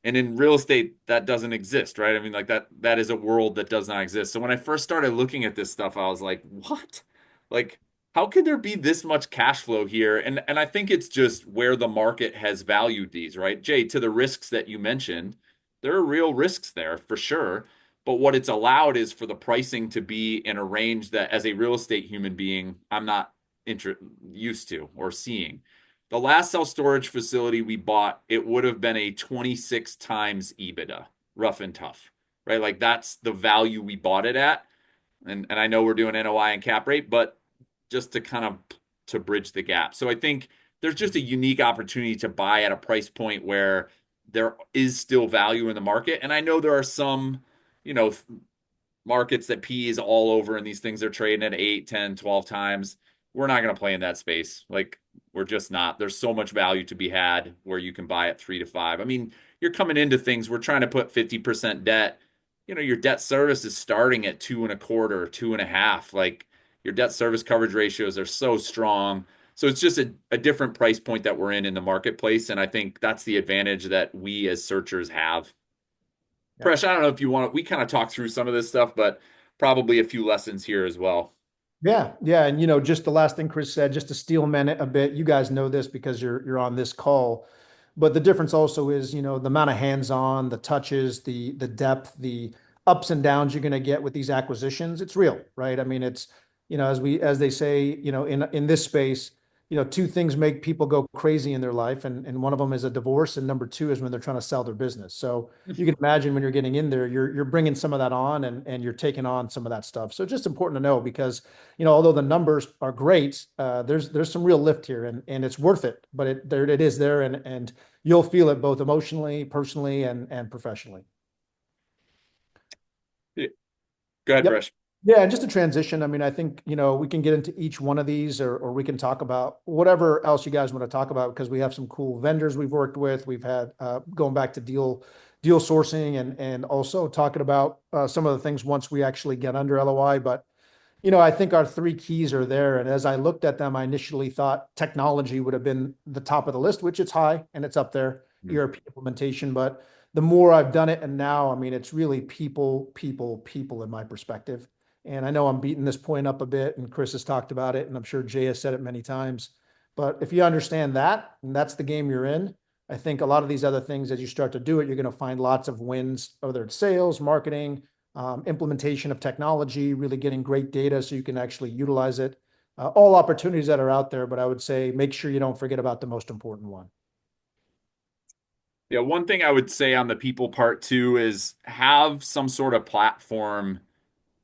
And in real estate, that doesn't exist, right? I mean, like that is a world that does not exist. So when I first started looking at this stuff, I was like, what? Like, how could there be this much cash flow here? And I think it's just where the market has valued these, right? Jay, to the risks that you mentioned, there are real risks there for sure. But what it's allowed is for the pricing to be in a range that, as a real estate human being, I'm not used to or seeing. The last self-storage facility we bought, it would have been a 26x EBITDA, rough and tough, right? Like that's the value we bought it at. And I know we're doing NOI and cap rate, but just to kind of to bridge the gap. So I think there's just a unique opportunity to buy at a price point where there is still value in the market. And I know there are some, markets that PE is all over and these things are trading at 8, 10, 12 times. We're not going to play in that space. Like we're just not. There's so much value to be had where you can buy at 3 to 5. I mean, you're coming into things. We're trying to put 50% debt. Your debt service is starting at 2.25, 2.5. Like your debt service coverage ratios are so strong. So it's just a different price point that we're in the marketplace. And I think that's the advantage that we as searchers have. Yeah. Presh, I don't know if you want we kind of talked through some of this stuff, but probably a few lessons here as well. Yeah. And just the last thing Chris said, just to steel man it a bit, you guys know this because you're on this call. But the difference also is, the amount of hands-on, the touches, the depth, the ups and downs you're going to get with these acquisitions. It's real, right? I mean, it's, as they say, in this space, two things make people go crazy in their life. And one of them is a divorce. And number two is when they're trying to sell their business. So you can imagine when you're getting in there, you're bringing some of that on and you're taking on some of that stuff. So just important to know because, although the numbers are great, there's some real lift here and it's worth it, but it is there and you'll feel it both emotionally, personally, and professionally. Yeah. Go ahead, Presh. Yeah, and just a transition. I mean, I think, we can get into each one of these or we can talk about whatever else you guys want to talk about because we have some cool vendors we've worked with. We've had going back to deal sourcing and also talking about some of the things once we actually get under LOI. But, I think our three keys are there. And as I looked at them, I initially thought technology would have been the top of the list, which it's high and it's up there, ERP implementation. But the more I've done it and now, I mean, it's really people in my perspective. And I know I'm beating this point up a bit and Chris has talked about it and I'm sure Jay has said it many times, But if you understand that, and that's the game you're in, I think a lot of these other things, as you start to do it, you're going to find lots of wins, whether it's sales, marketing, implementation of technology, really getting great data so you can actually utilize it. All opportunities that are out there, but I would say make sure you don't forget about the most important one. Yeah, one thing I would say on the people part too is have some sort of platform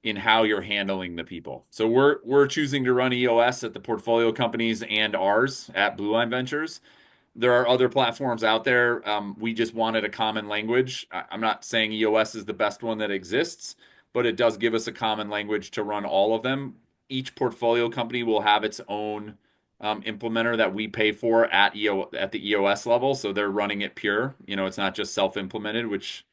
in how you're handling the people. So we're choosing to run EOS at the portfolio companies and ours at Blue Line Ventures. There are other platforms out there. We just wanted a common language. I'm not saying EOS is the best one that exists, but it does give us a common language to run all of them. Each portfolio company will have its own implementer that we pay for at the EOS level, so they're running it pure. It's not just self-implemented, which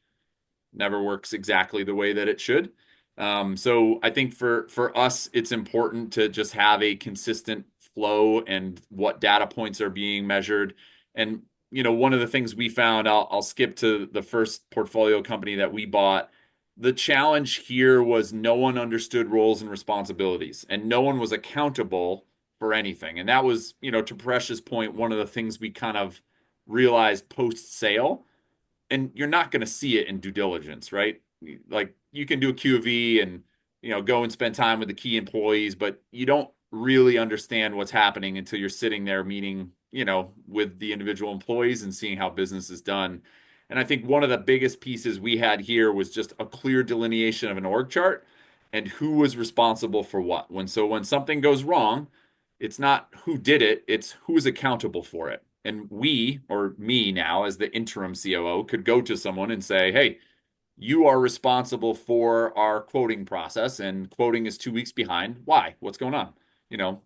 never works exactly the way that it should. So I think for us, it's important to just have a consistent flow and what data points are being measured. And one of the things we found, I'll skip to the first portfolio company that we bought. The challenge here was no one understood roles and responsibilities, and no one was accountable for anything. And that was, to Precious' point, one of the things we kind of realized post sale, and you're not going to see it in due diligence, right? Like you can do a QofE and go and spend time with the key employees, but you don't really understand what's happening until you're sitting there meeting, with the individual employees and seeing how business is done. And I think one of the biggest pieces we had here was just a clear delineation of an org chart and who was responsible for what. When something goes wrong, it's not who did it, it's who's accountable for it. And we, or me now as the interim COO, could go to someone and say, hey, you are responsible for our quoting process, and quoting is 2 weeks behind. Why? What's going on?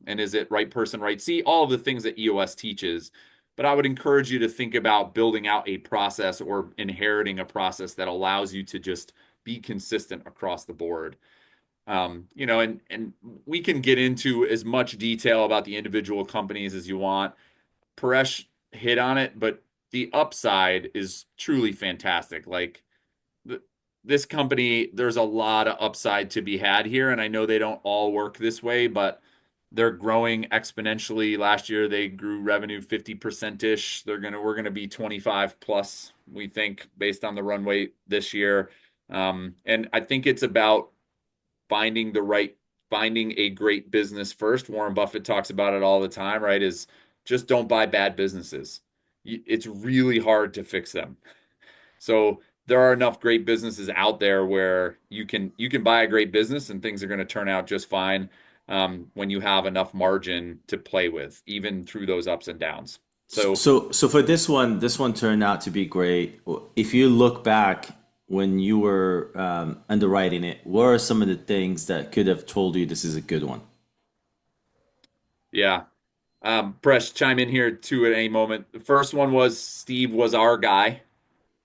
And is it right person, right seat? All of the things that EOS teaches. But I would encourage you to think about building out a process or inheriting a process that allows you to just be consistent across the board. And we can get into as much detail about the individual companies as you want. Paresh hit on it, but the upside is truly fantastic. Like this company, there's a lot of upside to be had here, and I know they don't all work this way, but they're growing exponentially. Last year, they grew revenue 50%-ish. We're gonna be 25 plus, we think, based on the runway this year. And I think it's about finding a great business first. Warren Buffett talks about it all the time, right? Is just don't buy bad businesses. It's really hard to fix them. So there are enough great businesses out there where you can buy a great business and things are going to turn out just fine, when you have enough margin to play with, even through those ups and downs. So for this one turned out to be great. If you look back when you were underwriting it, what are some of the things that could have told you this is a good one? Yeah. Press, chime in here too at any moment. The first one was Steve was our guy,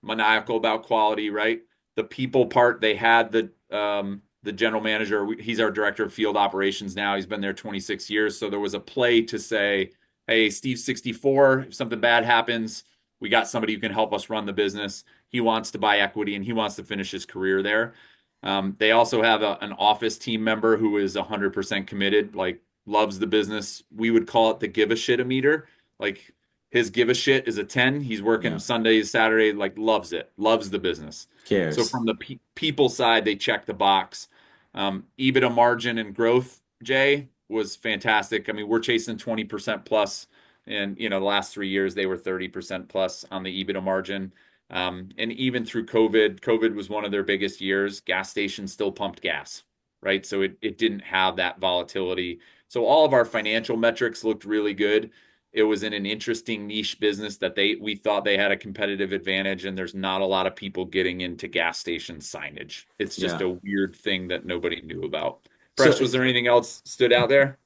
maniacal about quality, right? The people part, they had the general manager. He's our director of field operations now. He's been there 26 years. So there was a play to say, hey, Steve's 64. If something bad happens, we got somebody who can help us run the business. He wants to buy equity and he wants to finish his career there. They also have an office team member who is 100% committed, like loves the business. We would call it the give a shit meter. Like his give a shit is a 10. He's working Sundays, Saturday, like loves it, loves the business. Cares. So from the people side, they check the box. EBITDA margin and growth, Jay, was fantastic. I mean, we're chasing 20% plus, and the last 3 years they were 30% plus on the EBITDA margin. And even through COVID was one of their biggest years. Gas stations still pumped gas, right? So it didn't have that volatility. So all of our financial metrics looked really good. It was in an interesting niche business that we thought they had a competitive advantage, and there's not a lot of people getting into gas station signage. It's just a weird thing that nobody knew about. Fresh, was there anything else stood out there?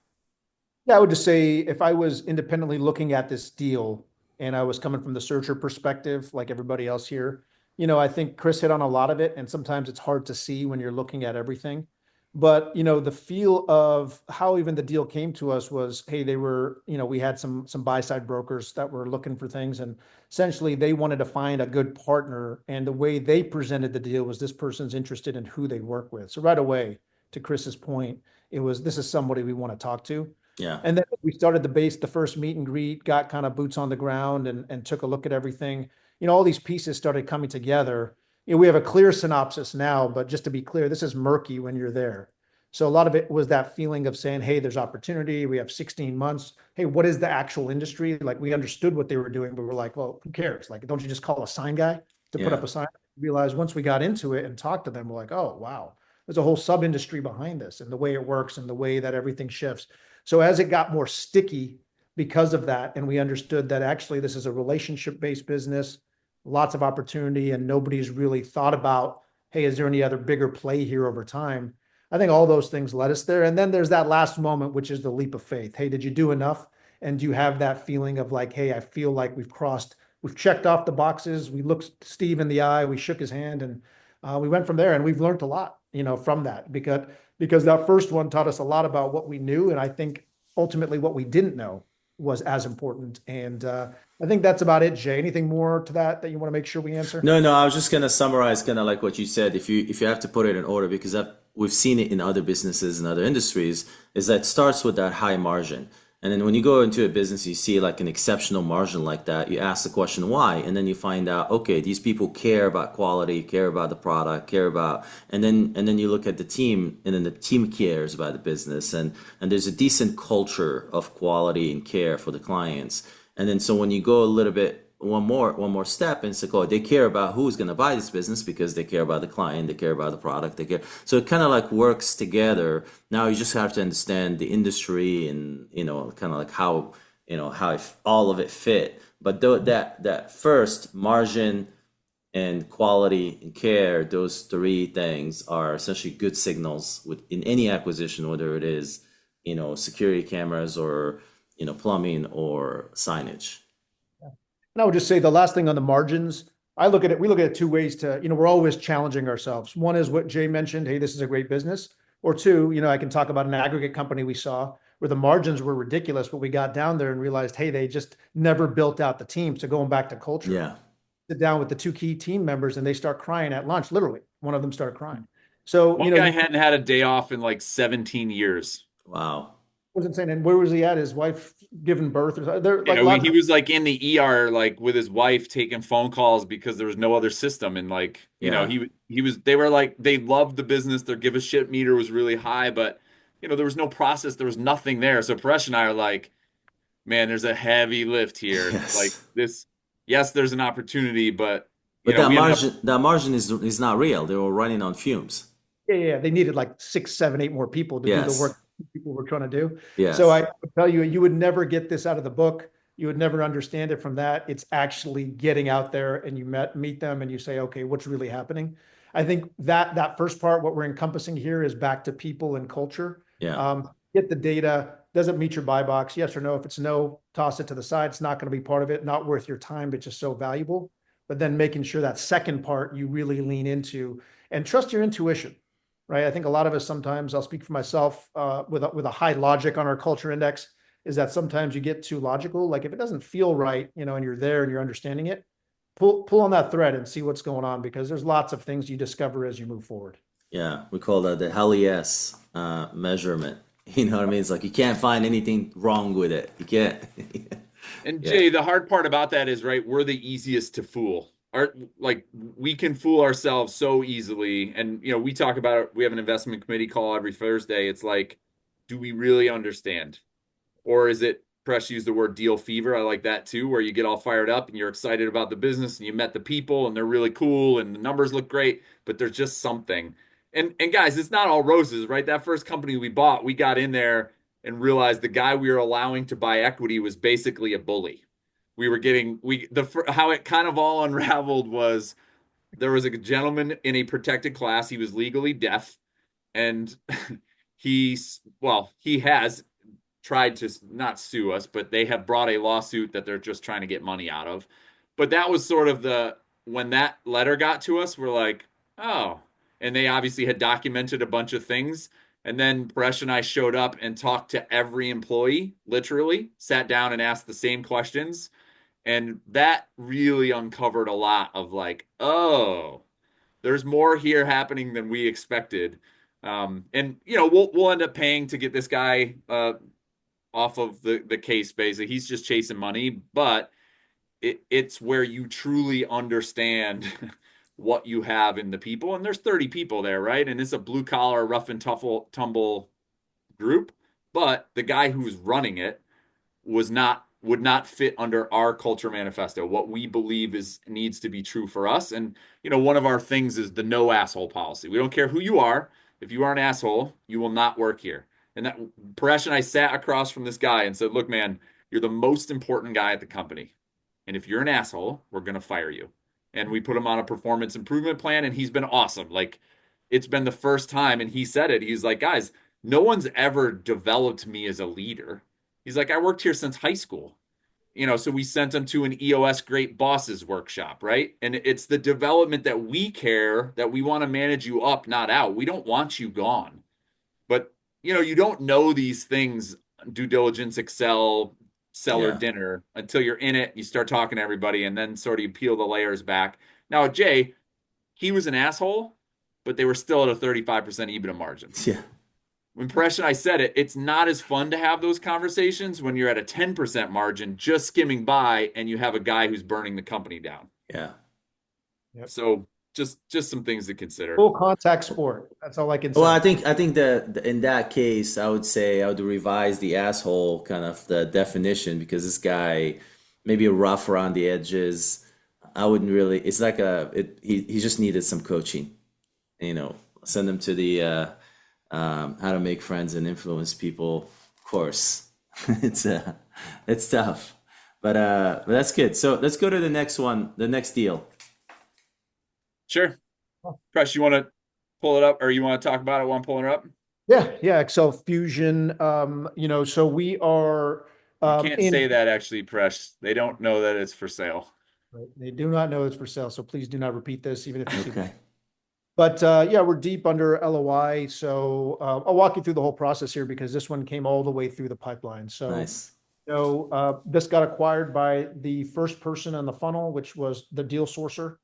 Yeah, I would just say if I was independently looking at this deal and I was coming from the searcher perspective, like everybody else here, I think Chris hit on a lot of it, and sometimes it's hard to see when you're looking at everything. But the feel of how even the deal came to us was, hey, they were, we had some buy side brokers that were looking for things, and essentially they wanted to find a good partner. And the way they presented the deal was this person's interested in who they work with. So right away, to Chris's point, it was this is somebody we want to talk to. Yeah. And then we started the first meet and greet, got kind of boots on the ground and took a look at everything. All these pieces started coming together. We have a clear synopsis now, but just to be clear, this is murky when you're there. So a lot of it was that feeling of saying, hey, there's opportunity. We have 16 months. Hey, what is the actual industry? Like we understood what they were doing, but we're like, well, who cares? Like, don't you just call a sign guy to put Yeah. up a sign? Realize once we got into it and talked to them, we're like, oh, wow, there's a whole sub industry behind this and the way it works and the way that everything shifts. So as it got more sticky because of that, and we understood that actually this is a relationship-based business, lots of opportunity, and nobody's really thought about, hey, is there any other bigger play here over time? I think all those things led us there. And then there's that last moment, which is the leap of faith. Hey, did you do enough? And do you have that feeling of like, hey, I feel like we've checked off the boxes. We looked Steve in the eye, we shook his hand, and we went from there. And we've learned a lot, from that because that first one taught us a lot about what we knew. And I think ultimately what we didn't know was as important. And I think that's about it, Jay. Anything more to that you want to make sure we answer? No, no, I was just gonna summarize kind of like what you said. If you have to put it in order, because we've seen it in other businesses and other industries, is that it starts with that high margin. And then when you go into a business, you see like an exceptional margin like that, you ask the question why, and then you find out, okay, these people care about quality, care about the product, care about, and then you look at the team, and then the team cares about the business, and there's a decent culture of quality and care for the clients. And then so when you go a little bit one more step, and it's like, oh, they care about who's going to buy this business because they care about the client, they care about the product, they care. So it kind of like works together. Now you just have to understand the industry and kind of like how all of it fit. But that first margin and quality and care, those three things are essentially good signals in any acquisition, whether it is security cameras or plumbing or signage. And I would just say the last thing on the margins, we look at it two ways we're always challenging ourselves. One is what Jay mentioned, hey, this is a great business. Or two, I can talk about an aggregate company we saw where the margins were ridiculous, but we got down there and realized, hey, they just never built out the team. So going back to culture, Yeah. sit down with the two key team members and they start crying at lunch, literally. One of them started crying. So, One guy hadn't had a day off in like 17 years. Wow. was insane. And where was he at? His wife giving birth or something. There like a Yeah, lot he of, was like in the ER, like with his wife taking phone calls because there was no other system. And like, Yeah. they were like, they loved the business. Their give a shit meter was really high, but there was no process. There was nothing there. So Paresh and I are like, man, there's a heavy lift here. Like Yes. this, yes, there's an opportunity, but But that we ended up, margin is not real. They were running on fumes. yeah. They needed like 6, 7, 8 more people to do the Yes. work people were trying to do. So I Yes. would tell you, you would never get this out of the book. You would never understand it from that. It's actually getting out there and you meet them and you say, okay, what's really happening? I think that first part, what we're encompassing here is back to people and culture. Yeah. Get the data. Does it meet your buy box? Yes or no? If it's no, toss it to the side. It's not going to be part of it. Not worth your time, but just so valuable. But then making sure that second part you really lean into and trust your intuition, right? I think a lot of us sometimes, I'll speak for myself, with a high logic on our culture index, is that sometimes you get too logical. Like if it doesn't feel right, and you're there and you're understanding it, pull on that thread and see what's going on because there's lots of things you discover as you move forward. Yeah. We call that the hell yes measurement. You know what I mean? It's like you can't find anything wrong with it. You can't. and Yeah. Jay, the hard part about that is, right, we're the easiest to fool. Like we can fool ourselves so easily. And we talk about it, we have an investment committee call every Thursday. It's like, do we really understand? Or is it, Press used the word deal fever. I like that too, where you get all fired up and you're excited about the business and you met the people and they're really cool and the numbers look great, but there's just something. And guys, it's not all roses, right? That first company we bought, we got in there and realized the guy we were allowing to buy equity was basically a bully. We were getting how it kind of all unraveled was there was a gentleman in a protected class. He was legally deaf and he has tried to not sue us, but they have brought a lawsuit that they're just trying to get money out of. But that was sort of when that letter got to us, we're like, oh. And they obviously had documented a bunch of things. And then Bresh and I showed up and talked to every employee, literally, sat down and asked the same questions. And that really uncovered a lot of like, oh, there's more here happening than we expected. And we'll end up paying to get this guy off of the case basically. He's just chasing money, but it's where you truly understand what you have in the people. And there's 30 people there, right? And it's a blue collar, rough and tumble group. But the guy who's running it would not fit under our culture manifesto, what we believe is needs to be true for us. And one of our things is the no asshole policy. We don't care who you are. If you are an asshole, you will not work here. And that Paresh and I sat across from this guy and said, look, man, you're the most important guy at the company. And if you're an asshole, we're going to fire you. And we put him on a performance improvement plan, and he's been awesome. Like, it's been the first time, and he said it. He's like, guys, no one's ever developed me as a leader. He's like, I worked here since high school. So we sent him to an EOS Great Bosses workshop, right? And it's the development that we care, that we want to manage you up, not out. We don't want you gone. But, you don't know these things, due diligence, Excel, seller dinner, until you're in it, you start talking to everybody, and then sort of you peel the layers back. Now, Jay, he was an asshole, but they were still at a 35% EBITDA margin. Yeah. When Paresh and I said it, it's not as fun to have those conversations when you're at a 10% margin, just skimming by, and you have a guy who's burning the company down. Yeah. Yep. So just some things to consider. Full contact sport. That's all I can say. Well, I think that in that case, I would say I would revise the asshole kind of the definition, because this guy maybe rough around the edges. I wouldn't really. It's like he just needed some coaching. Send him to the how to make friends and influence people course. It's tough, but that's good. So let's go to the next one, the next deal. Sure. Press, you want to pull it up, or you want to talk about it while I'm pulling it up? Yeah, Excel Fusion. So we are. You can't say that, actually, Press. They don't know that it's for sale. Right. They do not know it's for sale, so please do not repeat this, even if you see. Okay. But we're deep under LOI. So I'll walk you through the whole process here, because this one came all the way through the pipeline. So, Nice. this got acquired by the first person on the funnel, which was the deal sourcer.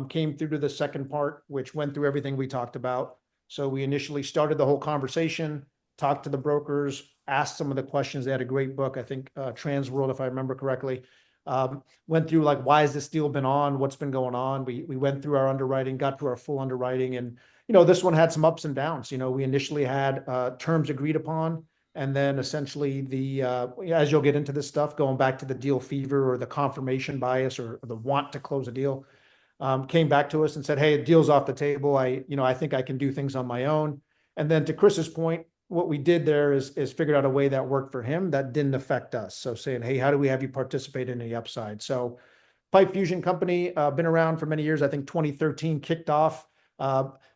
Came through to the second part, which went through everything we talked about. So we initially started the whole conversation, talked to the brokers, asked some of the questions. They had a great book, I think, Trans World, if I remember correctly. Went through like, why has this deal been on? What's been going on? We went through our underwriting, got to our full underwriting, and this one had some ups and downs. We initially had terms agreed upon, and then essentially as you'll get into this stuff, going back to the deal fever or the confirmation bias or the want to close a deal, came back to us and said, hey, the deal's off the table. I think I can do things on my own. And then to Chris's point, what we did there is figured out a way that worked for him that didn't affect us. So saying, hey, how do we have you participate in the upside? So Pipe Fusion Company, been around for many years. I think 2013 kicked off.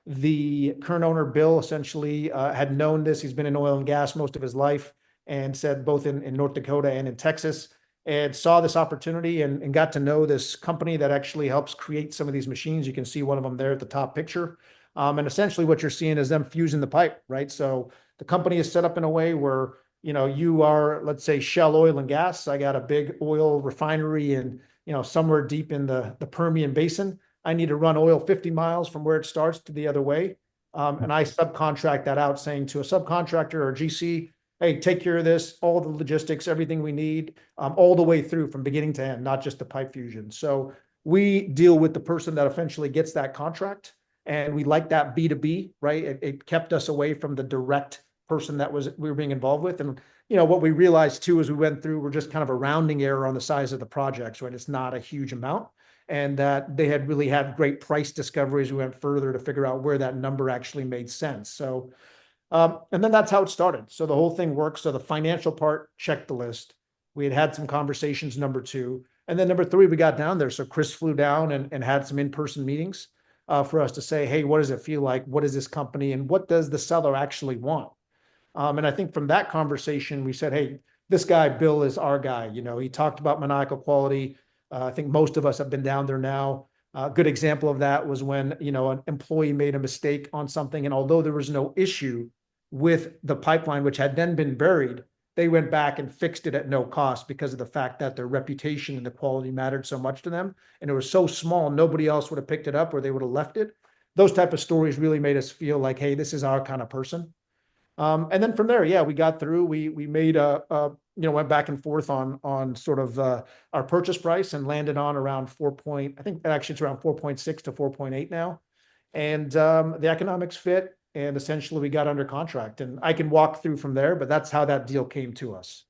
The current owner, Bill, essentially had known this. He's been in oil and gas most of his life, and said both in North Dakota and in Texas, and saw this opportunity and got to know this company that actually helps create some of these machines. You can see one of them there at the top picture. And essentially what you're seeing is them fusing the pipe, right? So the company is set up in a way where, you are, let's say, Shell Oil and Gas. I got a big oil refinery in, somewhere deep in the Permian Basin. I need to run oil 50 miles from where it starts to the other way. And I subcontract that out, saying to a subcontractor or GC, hey, take care of this, all the logistics, everything we need, all the way through from beginning to end, not just the pipe fusion. So we deal with the person that eventually gets that contract. And we like that B2B, right? It kept us away from the direct person that we were being involved with. And, what we realized too, as we went through, we're just kind of a rounding error on the size of the projects, right? It's not a huge amount. And that they had really had great price discoveries. We went further to figure out where that number actually made sense. So, and then that's how it started. So the whole thing works. So the financial part, checked the list. We had some conversations, number 2. And then number 3, we got down there. So Chris flew down and had some in-person meetings for us to say, hey, what does it feel like? What is this company? And what does the seller actually want? And I think from that conversation, we said, hey, this guy, Bill, is our guy. He talked about maniacal quality. I think most of us have been down there now. A good example of that was when, an employee made a mistake on something. And although there was no issue with the pipeline, which had then been buried, they went back and fixed it at no cost because of the fact that their reputation and the quality mattered so much to them. And it was so small, nobody else would have picked it up, or they would have left it. Those type of stories really made us feel like, hey, this is our kind of person. And then from there, yeah, we got through. We made went back and forth on sort of our purchase price and landed on around 4 point. I think actually it's around 4.6 to 4.8 now, and the economics fit. And essentially, we got under contract. And I can walk through from there, but that's how that deal came to us.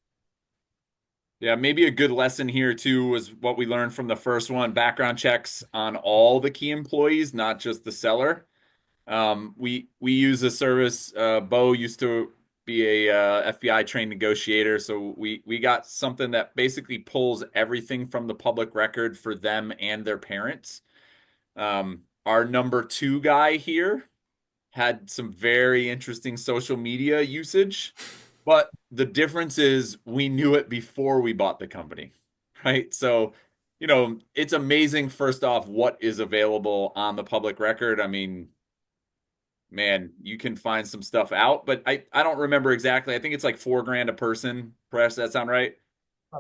Yeah, maybe a good lesson here too was what we learned from the first one, background checks on all the key employees, not just the seller. We use a service. Bo used to be a FBI trained negotiator, so we got something that basically pulls everything from the public record for them and their parents. Our number two guy here had some very interesting social media usage, but the difference is we knew it before we bought the company, right? So, it's amazing, first off, what is available on the public record. I mean, man, you can find some stuff out, but I don't remember exactly. I think it's like $4,000 a person. Perhaps that sound right?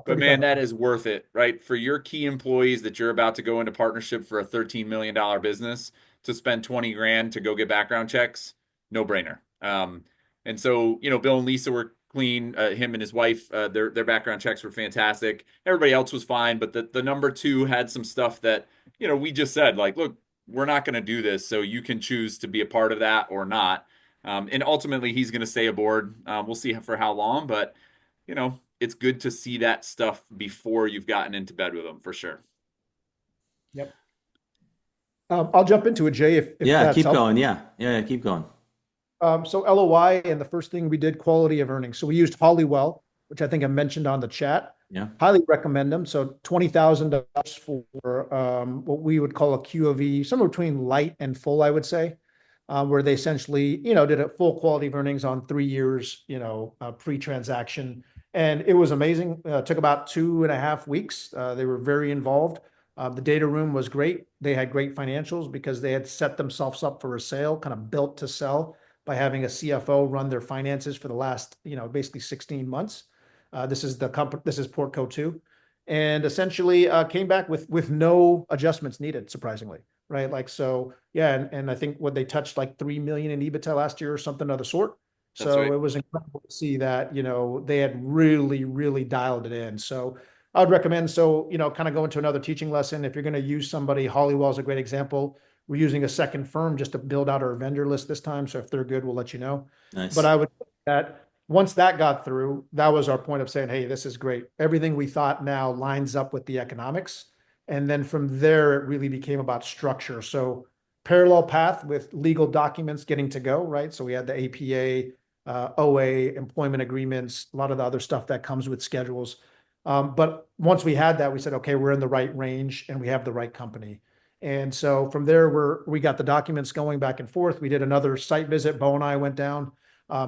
But man, that is worth it, right? For your key employees that you're about to go into partnership for a $13 million business to spend 20 grand to go get background checks, no brainer. And so, Bill and Lisa were clean. Him and his wife, their background checks were fantastic. Everybody else was fine, but the number two had some stuff that, we just said, like, look, we're not going to do this, so you can choose to be a part of that or not. And ultimately, he's going to stay aboard. We'll see for how long, but it's good to see that stuff before you've gotten into bed with them, for sure. Yep. I'll jump into it, Jay, if Yeah, that's keep helpful. going. Yeah, keep going. So LOI, and the first thing we did, quality of earnings. So we used Hollywell, which I think I mentioned on the chat. Yeah. Highly recommend them. So $20,000 for what we would call a QofE, somewhere between light and full, I would say, where they essentially, did a full quality of earnings on 3 years, pre-transaction. And it was amazing. Took about 2.5 weeks. They were very involved. The data room was great. They had great financials because they had set themselves up for a sale, kind of built to sell by having a CFO run their finances for the last, basically 16 months. This is the company. This is Portco 2, and essentially came back with no adjustments needed, surprisingly, right? Like, so yeah, and I think what they touched like 3 million in EBITDA last year or something of the sort. That's So right. it was incredible to see that, they had really, really dialed it in. So I would recommend, so, kind of go into another teaching lesson. If you're going to use somebody, Hollywell is a great example. We're using a second firm just to build out our vendor list this time. So if they're good, we'll let you know. Nice. But I would say that once that got through, that was our point of saying, hey, this is great. Everything we thought now lines up with the economics. And then from there, it really became about structure. So parallel path with legal documents getting to go, right? So we had the APA, OA, employment agreements, a lot of the other stuff that comes with schedules. But once we had that, we said, okay, we're in the right range and we have the right company. And so from there, we got the documents going back and forth. We did another site visit. Bo and I went down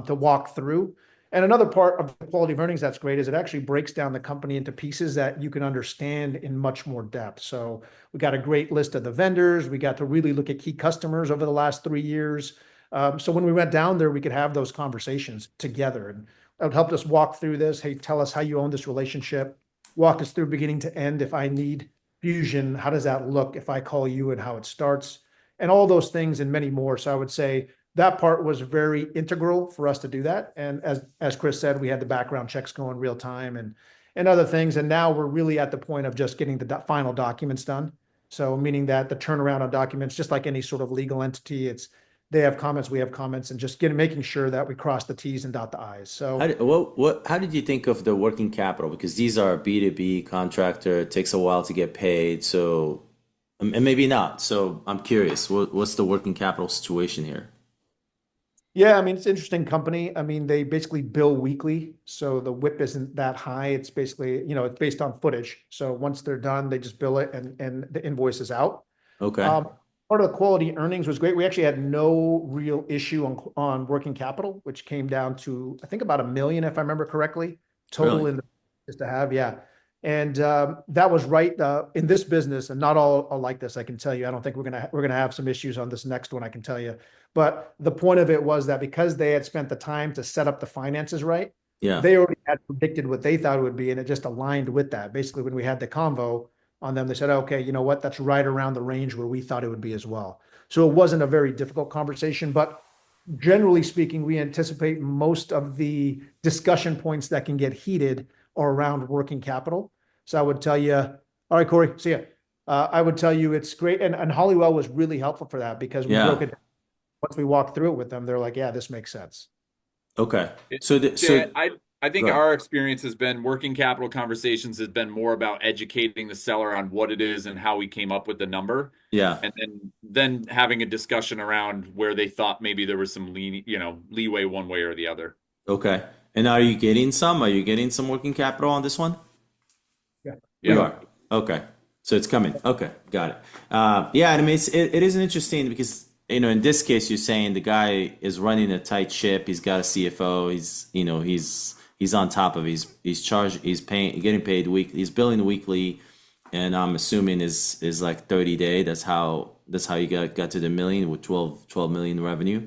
to walk through. And another part of the quality of earnings that's great is it actually breaks down the company into pieces that you can understand in much more depth. So we got a great list of the vendors. We got to really look at key customers over the last 3 years. So when we went down there, we could have those conversations together. And it helped us walk through this. Hey, tell us how you own this relationship. Walk us through beginning to end. If I need fusion, how does that look if I call you, and how it starts, and all those things and many more. So I would say that part was very integral for us to do that. And as Chris said, we had the background checks going real time and other things. And now we're really at the point of just getting the final documents done. So meaning that the turnaround on documents, just like any sort of legal entity, it's they have comments, we have comments, and just making sure that we cross the T's and dot the I's. So how did you think of the working capital? Because these are B2B contractor, it takes a while to get paid. So, and maybe not. So I'm curious, what's the working capital situation here? yeah, I mean, it's an interesting company. I mean, they basically bill weekly, so the WIP isn't that high. It's basically, it's based on footage. So once they're done, they just bill it and the invoice is out. Okay. Part of the quality earnings was great. We actually had no real issue on working capital, which came down to, I think, about $1 million, if I remember correctly, total Really? in the just to have. Yeah. And that was right in this business, and not all are like this, I can tell you. I don't think we're gonna have some issues on this next one, I can tell you. But the point of it was that because they had spent the time to set up the finances right, Yeah. they already had predicted what they thought it would be, and it just aligned with that. Basically, when we had the convo on them, they said, okay, you know what, that's right around the range where we thought it would be as well. So it wasn't a very difficult conversation, but generally speaking, we anticipate most of the discussion points that can get heated are around working capital. So I would tell you, all right, Corey, see ya. I would tell you it's great. And Hollywell was really helpful for that because we broke Yeah. it down. Once we walked through it with them, they're like, yeah, this makes sense. Okay. It- So Jay, I think go ahead. our experience has been working capital conversations has been more about educating the seller on what it is and how we came up with the number, Yeah. and then having a discussion around where they thought maybe there was some leeway one way or the other. Okay. And are you getting some? Are you getting some working capital on this one? Yeah. You Yeah. are. Okay. So it's coming. Okay. Got it. Yeah. I mean, it is interesting because, in this case, you're saying the guy is running a tight ship. He's got a CFO. He's on top of it. He's paying, getting paid weekly. He's billing weekly. And I'm assuming is like 30-day. That's how you got to the million with 12 million revenue.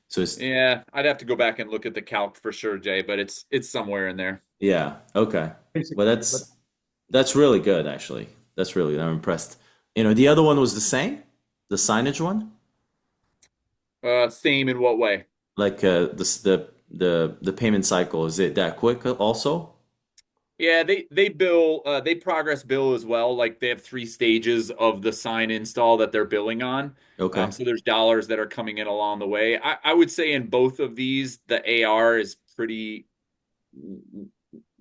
So it's, Yeah, I'd have to go back and look at the calc for sure, Jay, but it's somewhere in there. yeah. Okay. Well, Basically, but that's really good, actually. That's really, I'm impressed. The other one was the same, the signage one, Same in what way? like the payment cycle. Is it that quick also? Yeah, they progress bill as well. Like they have three stages of the sign install that they're billing on. Okay. So there's dollars that are coming in along the way. I would say in both of these, the AR is pretty,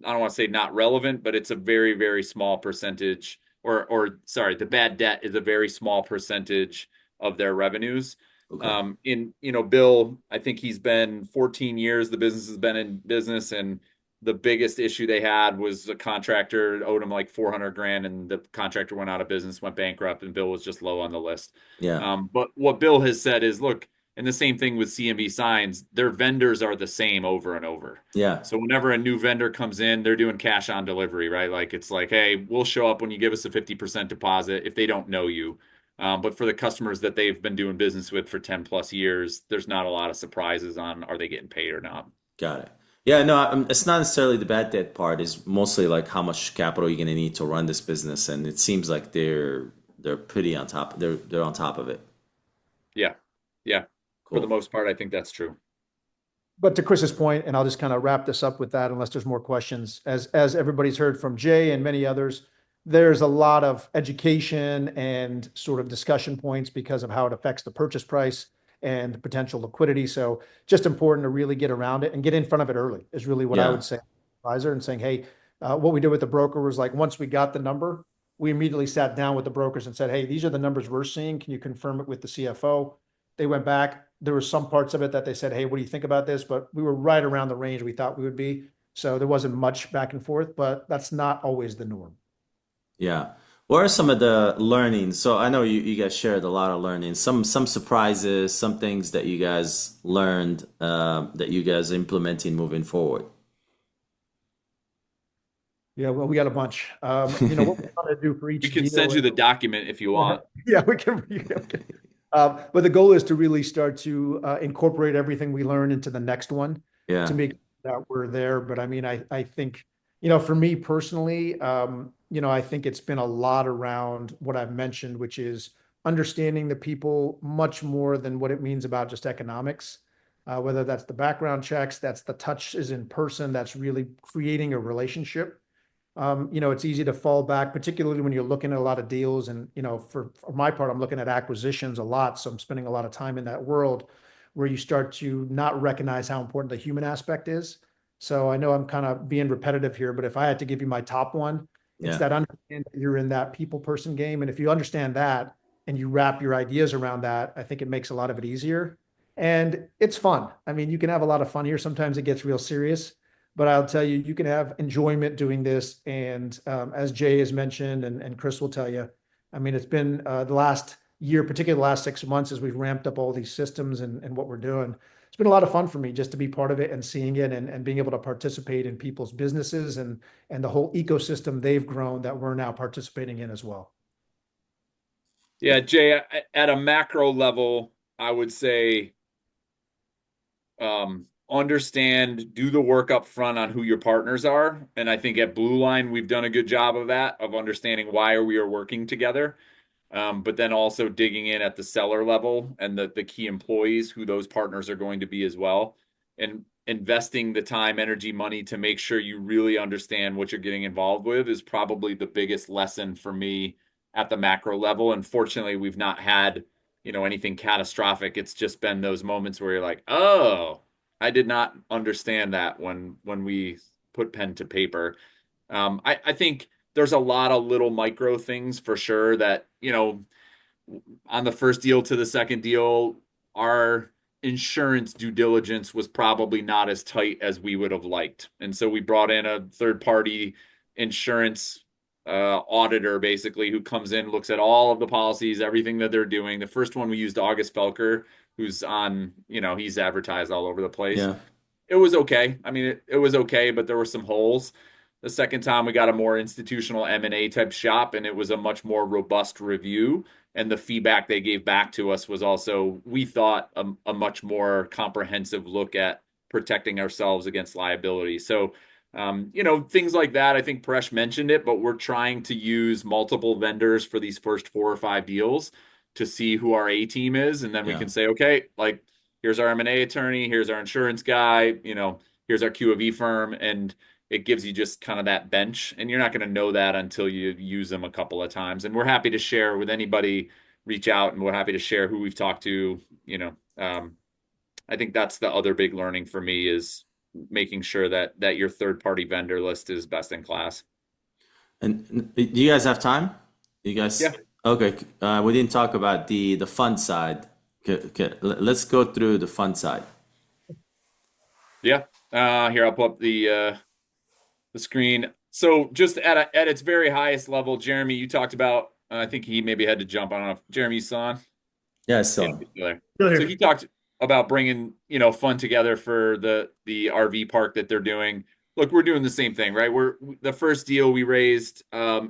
I don't want to say not relevant, but it's a very, very small percentage, or sorry, the bad debt is a very small percentage of their revenues. Okay. Bill, I think he's been 14 years, the business has been in business, and the biggest issue they had was a contractor owed him like 400 grand, and the contractor went out of business, went bankrupt, and Bill was just low on the list. Yeah. But what Bill has said is, look, and the same thing with CMV signs, their vendors are the same over and over. Yeah. So whenever a new vendor comes in, they're doing cash on delivery, right? Like it's like, hey, we'll show up when you give us a 50% deposit if they don't know you. But for the customers that they've been doing business with for 10 plus years, there's not a lot of surprises on are they getting paid or not. Got it. Yeah, no, it's not necessarily the bad debt part. It's mostly like how much capital you're gonna need to run this business, and it seems like they're pretty on top. They're on top of it. Yeah. Yeah. For the Cool. most part, I think that's true. But to Chris's point, and I'll just kind of wrap this up with that, unless there's more questions, as everybody's heard from Jay and many others, there's a lot of education and sort of discussion points because of how it affects the purchase price and potential liquidity. So just important to really get around it and get in front of it early is really what I Yeah. would say. Advisor and saying, hey, what we did with the broker was like once we got the number, we immediately sat down with the brokers and said, hey, these are the numbers we're seeing. Can you confirm it with the CFO? They went back. There were some parts of it that they said, hey, what do you think about this? But we were right around the range we thought we would be. So there wasn't much back and forth, but that's not always the norm. Yeah. What are some of the learnings? So I know you guys shared a lot of learnings, some surprises, some things that you guys learned that you guys are implementing moving forward. Yeah, well, we got a bunch. What we want to do for We each can deal. send you the document if you want. Yeah, we can. Okay. But the goal is to really start to incorporate everything we learn into the next one Yeah. to make that we're there. But I mean, I think, for me personally, I think it's been a lot around what I've mentioned, which is understanding the people much more than what it means about just economics. Whether that's the background checks, that's the touch is in person, that's really creating a relationship. It's easy to fall back, particularly when you're looking at a lot of deals. And, for my part, I'm looking at acquisitions a lot. So I'm spending a lot of time in that world where you start to not recognize how important the human aspect is. So I know I'm kind of being repetitive here, but if I had to give you my top one, it's Yeah. that understand that you're in that people person game. And if you understand that and you wrap your ideas around that, I think it makes a lot of it easier. And it's fun. I mean, you can have a lot of fun here. Sometimes it gets real serious. But I'll tell you, you can have enjoyment doing this. And as Jay has mentioned, and Chris will tell you, I mean, it's been the last year, particularly the last 6 months, as we've ramped up all these systems and what we're doing. It's been a lot of fun for me just to be part of it and seeing it and being able to participate in people's businesses and the whole ecosystem they've grown that we're now participating in as well. Yeah, Jay, at a macro level, I would say understand, do the work up front on who your partners are. And I think at Blue Line, we've done a good job of that, of understanding why we are working together. but then also digging in at the seller level and the key employees who those partners are going to be as well, and investing the time, energy, money to make sure you really understand what you're getting involved with is probably the biggest lesson for me at the macro level. And fortunately, we've not had, anything catastrophic. It's just been those moments where you're like, oh, I did not understand that when we put pen to paper. I think there's a lot of little micro things for sure that, on the first deal to the second deal, our insurance due diligence was probably not as tight as we would have liked. And so we brought in a third party insurance auditor, basically, who comes in, looks at all of the policies, everything that they're doing. The first one we used August Felker, who's on, he's advertised all over the place. Yeah. It was okay. I mean, it was okay, but there were some holes. The second time we got a more institutional M&A type shop, and it was a much more robust review. And the feedback they gave back to us was also, we thought, a much more comprehensive look at protecting ourselves against liability. So, things like that. I think Paresh mentioned it, but we're trying to use multiple vendors for these first 4 or 5 deals to see who our A team is. And then we Yeah. can say, okay, like, here's our M&A attorney, here's our insurance guy, here's our QofE firm. And it gives you just kind of that bench, and you're not going to know that until you use them a couple of times. And we're happy to share with anybody, reach out, and we're happy to share who we've talked to. I think that's the other big learning for me is making sure that your third party vendor list is best in class. And do you guys have time? You guys? Yeah. Okay. We didn't talk about the fund side. Okay. Let's go through the fund side. Yeah. Here, I'll pull up the screen. So just at its very highest level, Jeremy, you talked about, I think he maybe had to jump. I don't know if Jeremy's on. Yeah, so Yeah, he's still there. Still here. So he talked about bringing, fun together for the RV park that they're doing. Look, we're doing the same thing, right? We're the first deal we raised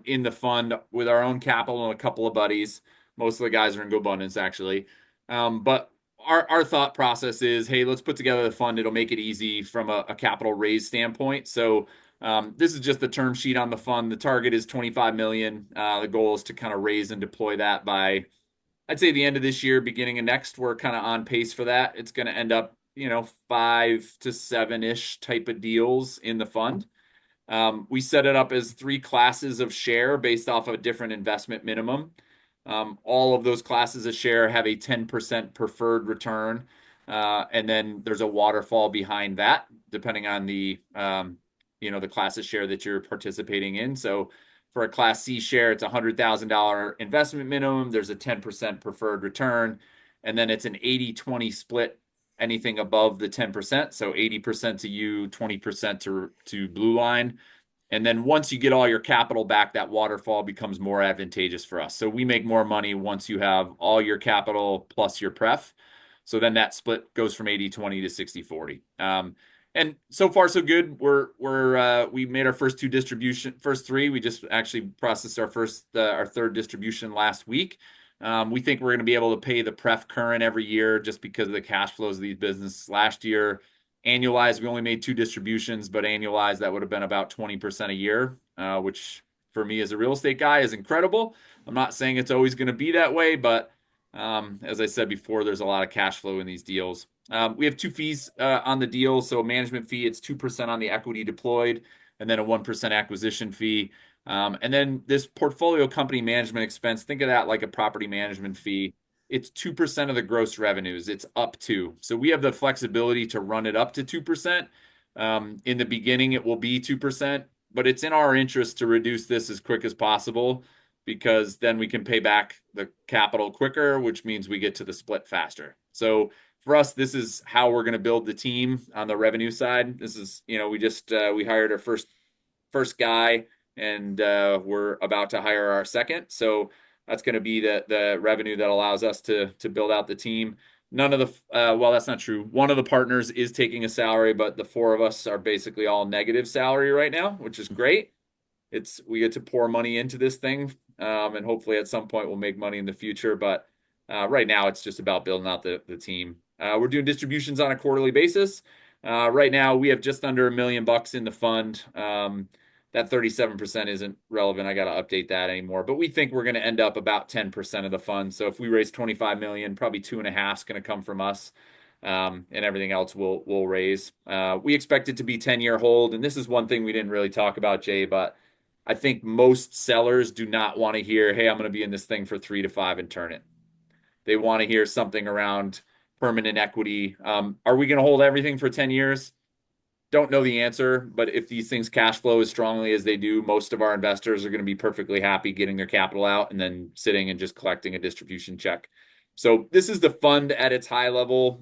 in the fund with our own capital and a couple of buddies. Most of the guys are in GoBundance, actually. But our thought process is, hey, let's put together the fund. It'll make it easy from a capital raise standpoint. So this is just the term sheet on the fund. The target is 25 million. The goal is to kind of raise and deploy that by, I'd say, the end of this year, beginning of next. We're kind of on pace for that. It's going to end up, 5 to 7-ish type of deals in the fund. We set it up as 3 classes of share based off of a different investment minimum. All of those classes of share have a 10% preferred return. And then there's a waterfall behind that, depending on the class of share that you're participating in. So for a Class C share, it's a $100,000 investment minimum. There's a 10% preferred return. And then it's an 80-20 split, anything above the 10%. So 80% to you, 20% to Blue Line. And then once you get all your capital back, that waterfall becomes more advantageous for us. So we make more money once you have all your capital plus your pref. So then that split goes from 80-20 to 60-40. And so far so good. We made our first 3. We just actually processed our third distribution last week. We think we're going to be able to pay the pref current every year just because of the cash flows of these businesses. Last year, annualized, we only made 2 distributions, but annualized, that would have been about 20% a year, which for me as a real estate guy is incredible. I'm not saying it's always going to be that way, but as I said before, there's a lot of cash flow in these deals. We have 2 fees on the deal. So management fee, it's 2% on the equity deployed, and then a 1% acquisition fee. And then this portfolio company management expense, think of that like a property management fee. It's 2% of the gross revenues. It's up to. So we have the flexibility to run it up to 2%. In the beginning, it will be 2%, but it's in our interest to reduce this as quick as possible because then we can pay back the capital quicker, which means we get to the split faster. So for us, this is how we're going to build the team on the revenue side. This is, we hired our first guy, and we're about to hire our second. So that's going to be the revenue that allows us to build out the team. None of well, that's not true. One of the partners is taking a salary, but the 4 of us are basically all negative salary right now, which is great. We get to pour money into this thing, and hopefully at some point we'll make money in the future. But right now it's just about building out the team. We're doing distributions on a quarterly basis. Right now we have just under $1 million in the fund. that 37% isn't relevant. I got to update that anymore. But we think we're going to end up about 10% of the fund. So if we raise 25 million, probably 2.5 is going to come from us. And everything else we'll raise. We expect it to be 10-year hold. And this is one thing we didn't really talk about, Jay, but I think most sellers do not want to hear, hey, I'm going to be in this thing for 3 to 5 and turn it. They want to hear something around permanent equity. Are we going to hold everything for 10 years? Don't know the answer, but if these things cash flow as strongly as they do, most of our investors are going to be perfectly happy getting their capital out and then sitting and just collecting a distribution check. So this is the fund at its high level.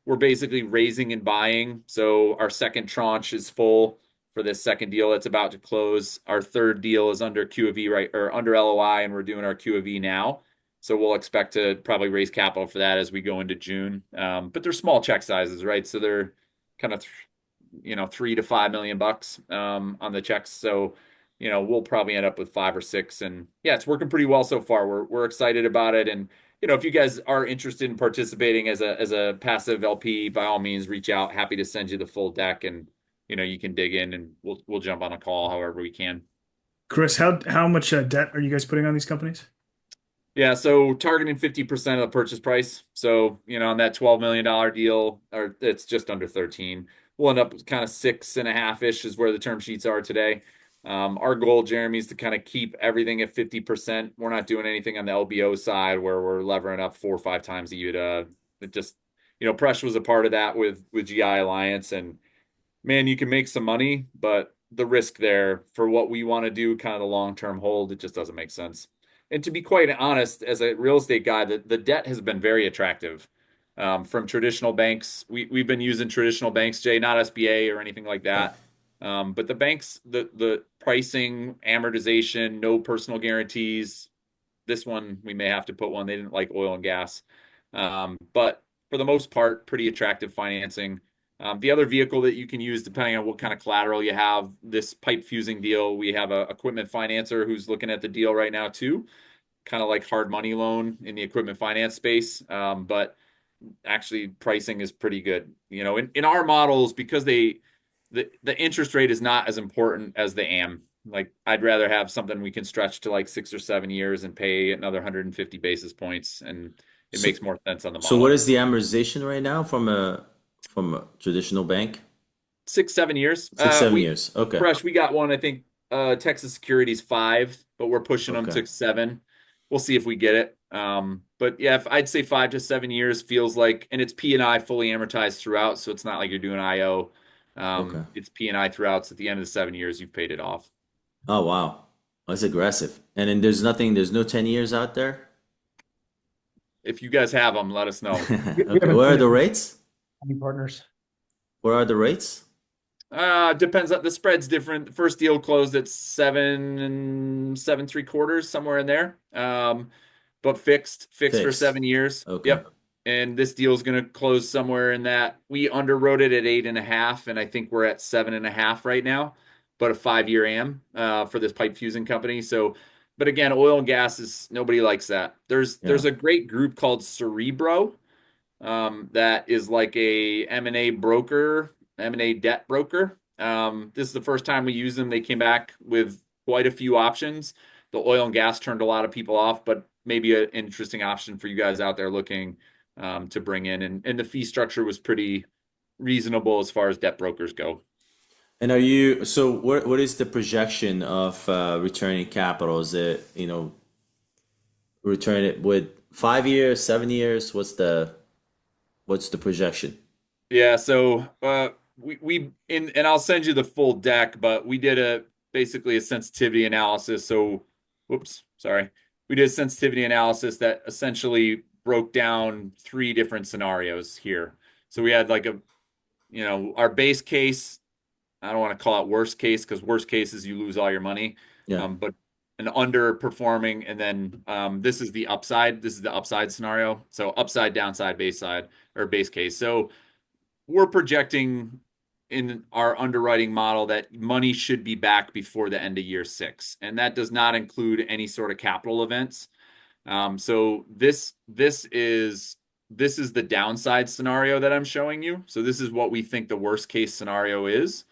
We're basically raising and buying. So our second tranche is full for this second deal that's about to close. Our third deal is under QofE, right, or under LOI, and we're doing our QofE now. So we'll expect to probably raise capital for that as we go into June. But they're small check sizes, right? So they're kind of $3 to $5 million on the checks. So, we'll probably end up with 5 or 6. And yeah, it's working pretty well so far. We're excited about it. And, if you guys are interested in participating as a passive LP, by all means, reach out. Happy to send you the full deck, and, you can dig in, and we'll jump on a call however we can. Chris, how much debt are you guys putting on these companies? Yeah, so targeting 50% of the purchase price. So, on that $12 million deal, or it's just under 13, we'll end up with kind of 6.5-ish is where the term sheets are today. Our goal, Jeremy, is to kind of keep everything at 50%. We're not doing anything on the LBO side where we're levering up 4 or 5 times the EBITDA. It just, Presh was a part of that with GI Alliance, and man, you can make some money, but the risk there for what we want to do, kind of the long-term hold, it just doesn't make sense. And to be quite honest, as a real estate guy, the debt has been very attractive from traditional banks. We've been using traditional banks, Jay, not SBA or anything like that. But the banks, the pricing, amortization, no personal guarantees. This one, we may have to put one. They didn't like oil and gas. But for the most part, pretty attractive financing. The other vehicle that you can use, depending on what kind of collateral you have, this pipe fusing deal, we have a equipment financer who's looking at the deal right now too, kind of like hard money loan in the equipment finance space. But actually pricing is pretty good. In our models, because the interest rate is not as important as the AM. Like, I'd rather have something we can stretch to like 6 or 7 years and pay another 150 basis points, and it makes more sense on the model. So what is the amortization right now from a traditional bank? 6, 7 years. 6, 7 years. Okay. Fresh, we got one, I think Texas Securities 5, but we're pushing them to 7. We'll see if we get it. But yeah, if I'd say 5 to 7 years feels like, and it's P&I fully amortized throughout, so it's not like you're doing IO. It's P&I throughout, so at the end of the 7 years, you've paid it off. Oh, wow. That's aggressive. And then there's no 10 years out there? If you guys have them, let us know. Okay. What are the rates? Any partners? What are the rates? Depends on the spread's different. The first deal closed at 7 and 7.75, somewhere in there. But fixed for 7 years. Okay. Yep. And this deal is going to close somewhere in that. We underwrote it at 8.5, and I think we're at 7.5 right now. But a 5-year AM for this pipe fusing company. So, but again, oil and gas is, nobody likes that. There's a great group called Cerebro that is like a M&A broker, M&A debt broker. This is the first time we use them. They came back with quite a few options. The oil and gas turned a lot of people off, but maybe an interesting option for you guys out there looking to bring in. And the fee structure was pretty reasonable as far as debt brokers go. And what is the projection of returning capital? Is it, return it with 5 years, 7 years? What's the projection? Yeah, so and I'll send you the full deck, but we did basically a sensitivity analysis. So, we did a sensitivity analysis that essentially broke down 3 different scenarios here. So we had like our base case. I don't want to call it worst case, because worst case is you lose all your money. Yeah. But an underperforming, and then this is the upside. This is the upside scenario. So upside, downside, base side, or base case. So we're projecting in our underwriting model that money should be back before the end of year 6, and that does not include any sort of capital events. So this is the downside scenario that I'm showing you. So this is what we think the worst case scenario is.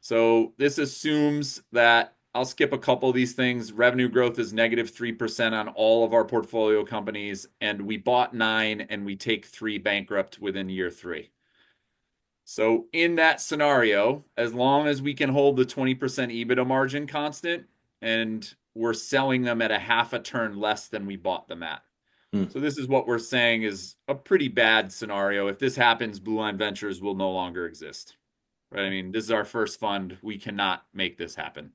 So this assumes that I'll skip a couple of these things. Revenue growth is -3% on all of our portfolio companies, and we bought 9 and we take 3 bankrupt within year 3. So in that scenario, as long as we can hold the 20% EBITDA margin constant and we're selling them at a half a turn less than we bought them at. So this is what we're saying is a pretty bad scenario. If this happens, Blue Line Ventures will no longer exist. Right? I mean, this is our first fund. We cannot make this happen.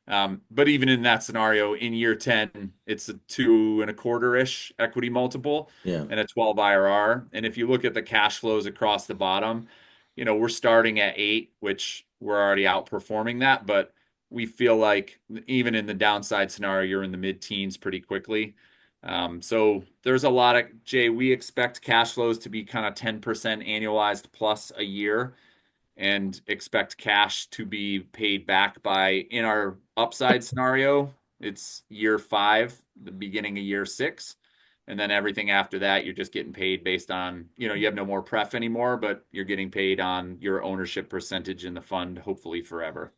But even in that scenario, in year 10, it's a 2.25-ish equity multiple Yeah. and a 12 IRR. And if you look at the cash flows across the bottom, we're starting at 8, which we're already outperforming that. But we feel like even in the downside scenario, you're in the mid-teens pretty quickly. So there's a lot of, Jay, we expect cash flows to be kind of 10% annualized plus a year, and expect cash to be paid back by, in our upside scenario, it's year 5, the beginning of year 6. And then everything after that, you're just getting paid based on, you have no more pref anymore, but you're getting paid on your ownership percentage in the fund, hopefully forever,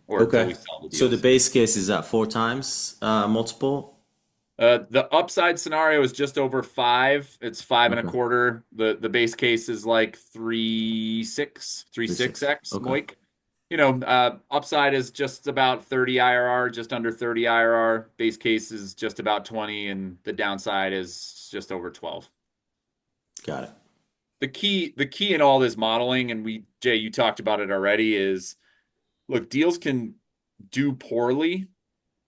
or until Okay. we sell the So the deals. base case is at 4 times multiple. The upside scenario is just over 5. It's 5.25. The base case is like 3.6x Okay. MOIC. Upside is just about 30 IRR, just under 30 IRR. Base case is just about 20, and the downside is just over 12. Got it. The key in all this modeling, and Jay, you talked about it already, is look, deals can do poorly,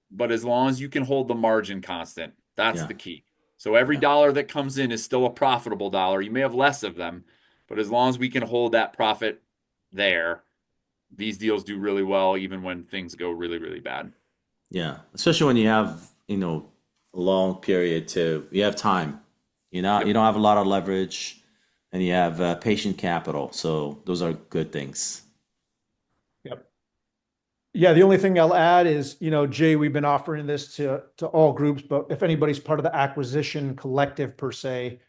but as long as you can hold the margin constant, that's Yeah. the key. So every dollar that comes in is still a profitable dollar. You may have less of them, but as long as we can hold that profit there, these deals do really well, even when things go really, really bad. Yeah. Especially when you have, a long period you have time. You Yep. don't have a lot of leverage and you have patient capital. So those are good things. Yep. Yeah, the only thing I'll add is, Jay, we've been offering this to all groups, but if anybody's part of the acquisition collective per se,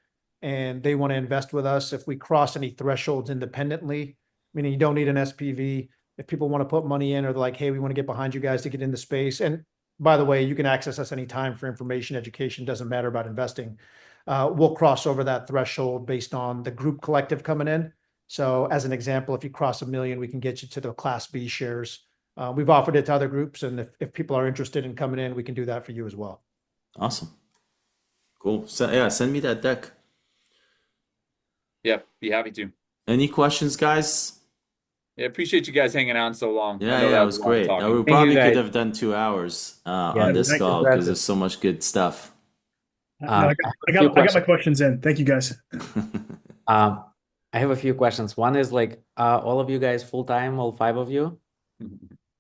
and they want to invest with us, if we cross any thresholds independently, meaning you don't need an SPV, if people want to put money in or they're like, hey, we want to get behind you guys to get into space. And by the way, you can access us anytime for information, education, doesn't matter about investing. We'll cross over that threshold based on the group collective coming in. So as an example, if you cross 1 million, we can get you to the Class B shares. We've offered it to other groups, and if people are interested in coming in, we can do that for you as well. Awesome. Cool. So yeah, send me that deck. Yep, be happy to. Any questions, guys? Yeah, appreciate you guys hanging on so long. Yeah, I know yeah, that it was was a lot of great. talking. We you, probably could guys. have done 2 hours Yeah, on this thank you. call because Impressive. there's so much good stuff. No, I I have a few got my questions. questions in. Thank you, guys. Um, I have a few questions. One is like, all of you guys full time, all 5 of you,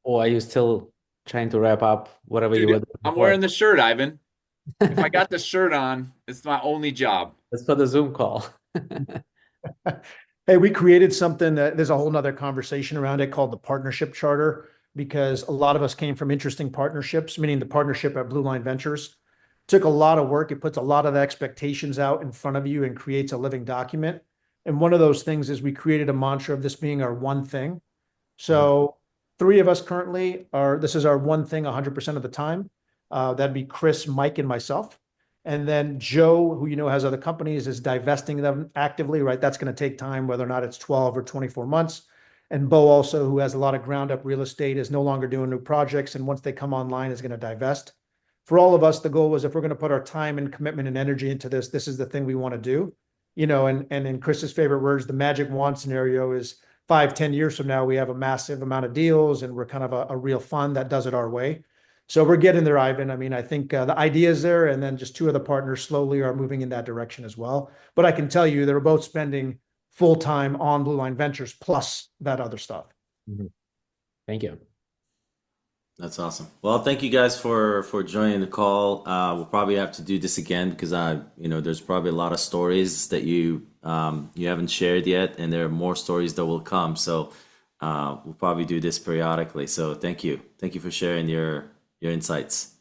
or are you still trying to wrap up whatever you were Dude, doing I'm before? wearing the shirt, Ivan. If I got the shirt on, it's my only job. That's for the Zoom call. Hey, we created something that there's a whole nother conversation around it called the partnership charter, because a lot of us came from interesting partnerships, meaning the partnership at Blue Line Ventures. Took a lot of work. It puts a lot of expectations out in front of you and creates a living document. And one of those things is we created a mantra of this being our one thing. So 3 of us currently this is our one thing 100% of the time. That'd be Chris, Mike, and myself. And then Joe, who has other companies, is divesting them actively, right? That's going to take time, whether or not it's 12 or 24 months. And Bo also, who has a lot of ground up real estate, is no longer doing new projects. And once they come online, is going to divest. For all of us, the goal was if we're going to put our time and commitment and energy into this, this is the thing we want to do. And in Chris's favorite words, the magic wand scenario is 5, 10 years from now, we have a massive amount of deals and we're kind of a real fund that does it our way. So we're getting there, Ivan. I mean, I think the idea is there, and then just 2 of the partners slowly are moving in that direction as well. But I can tell you, they're both spending full time on Blue Line Ventures plus that other stuff. Thank you. That's awesome. Well, thank you guys for joining the call. We'll probably have to do this again because there's probably a lot of stories that you haven't shared yet, and there are more stories that will come. So we'll probably do this periodically. So thank you for sharing your insights.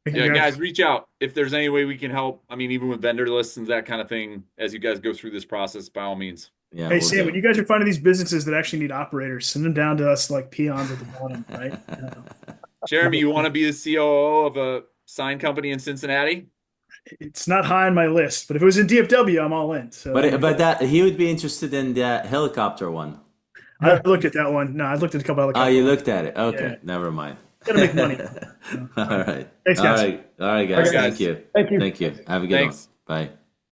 Thank you, Yeah, guys, reach out if there's any way we can help. I mean, even with vendor lists and that kind of thing, as you guys go through this process, by all means. Yeah, Hey we'll Sam, do. when you guys are finding these businesses that actually need operators, send them down to us like peons at the bottom, right? Jeremy, you want to be the COO of a sign company in Cincinnati? It's not high on my list, but if it was in DFW, I'm all in. So But that he would be interested in the helicopter one. I looked at that one. No, I looked at a couple Oh, helicopter you ones. looked at it. Okay, Yeah, never mind. gotta make money. All right. Thanks, All guys. right. All right, All guys. right, Thank guys. you. Thank you. Thank you. Have a good one. Thanks. Bye.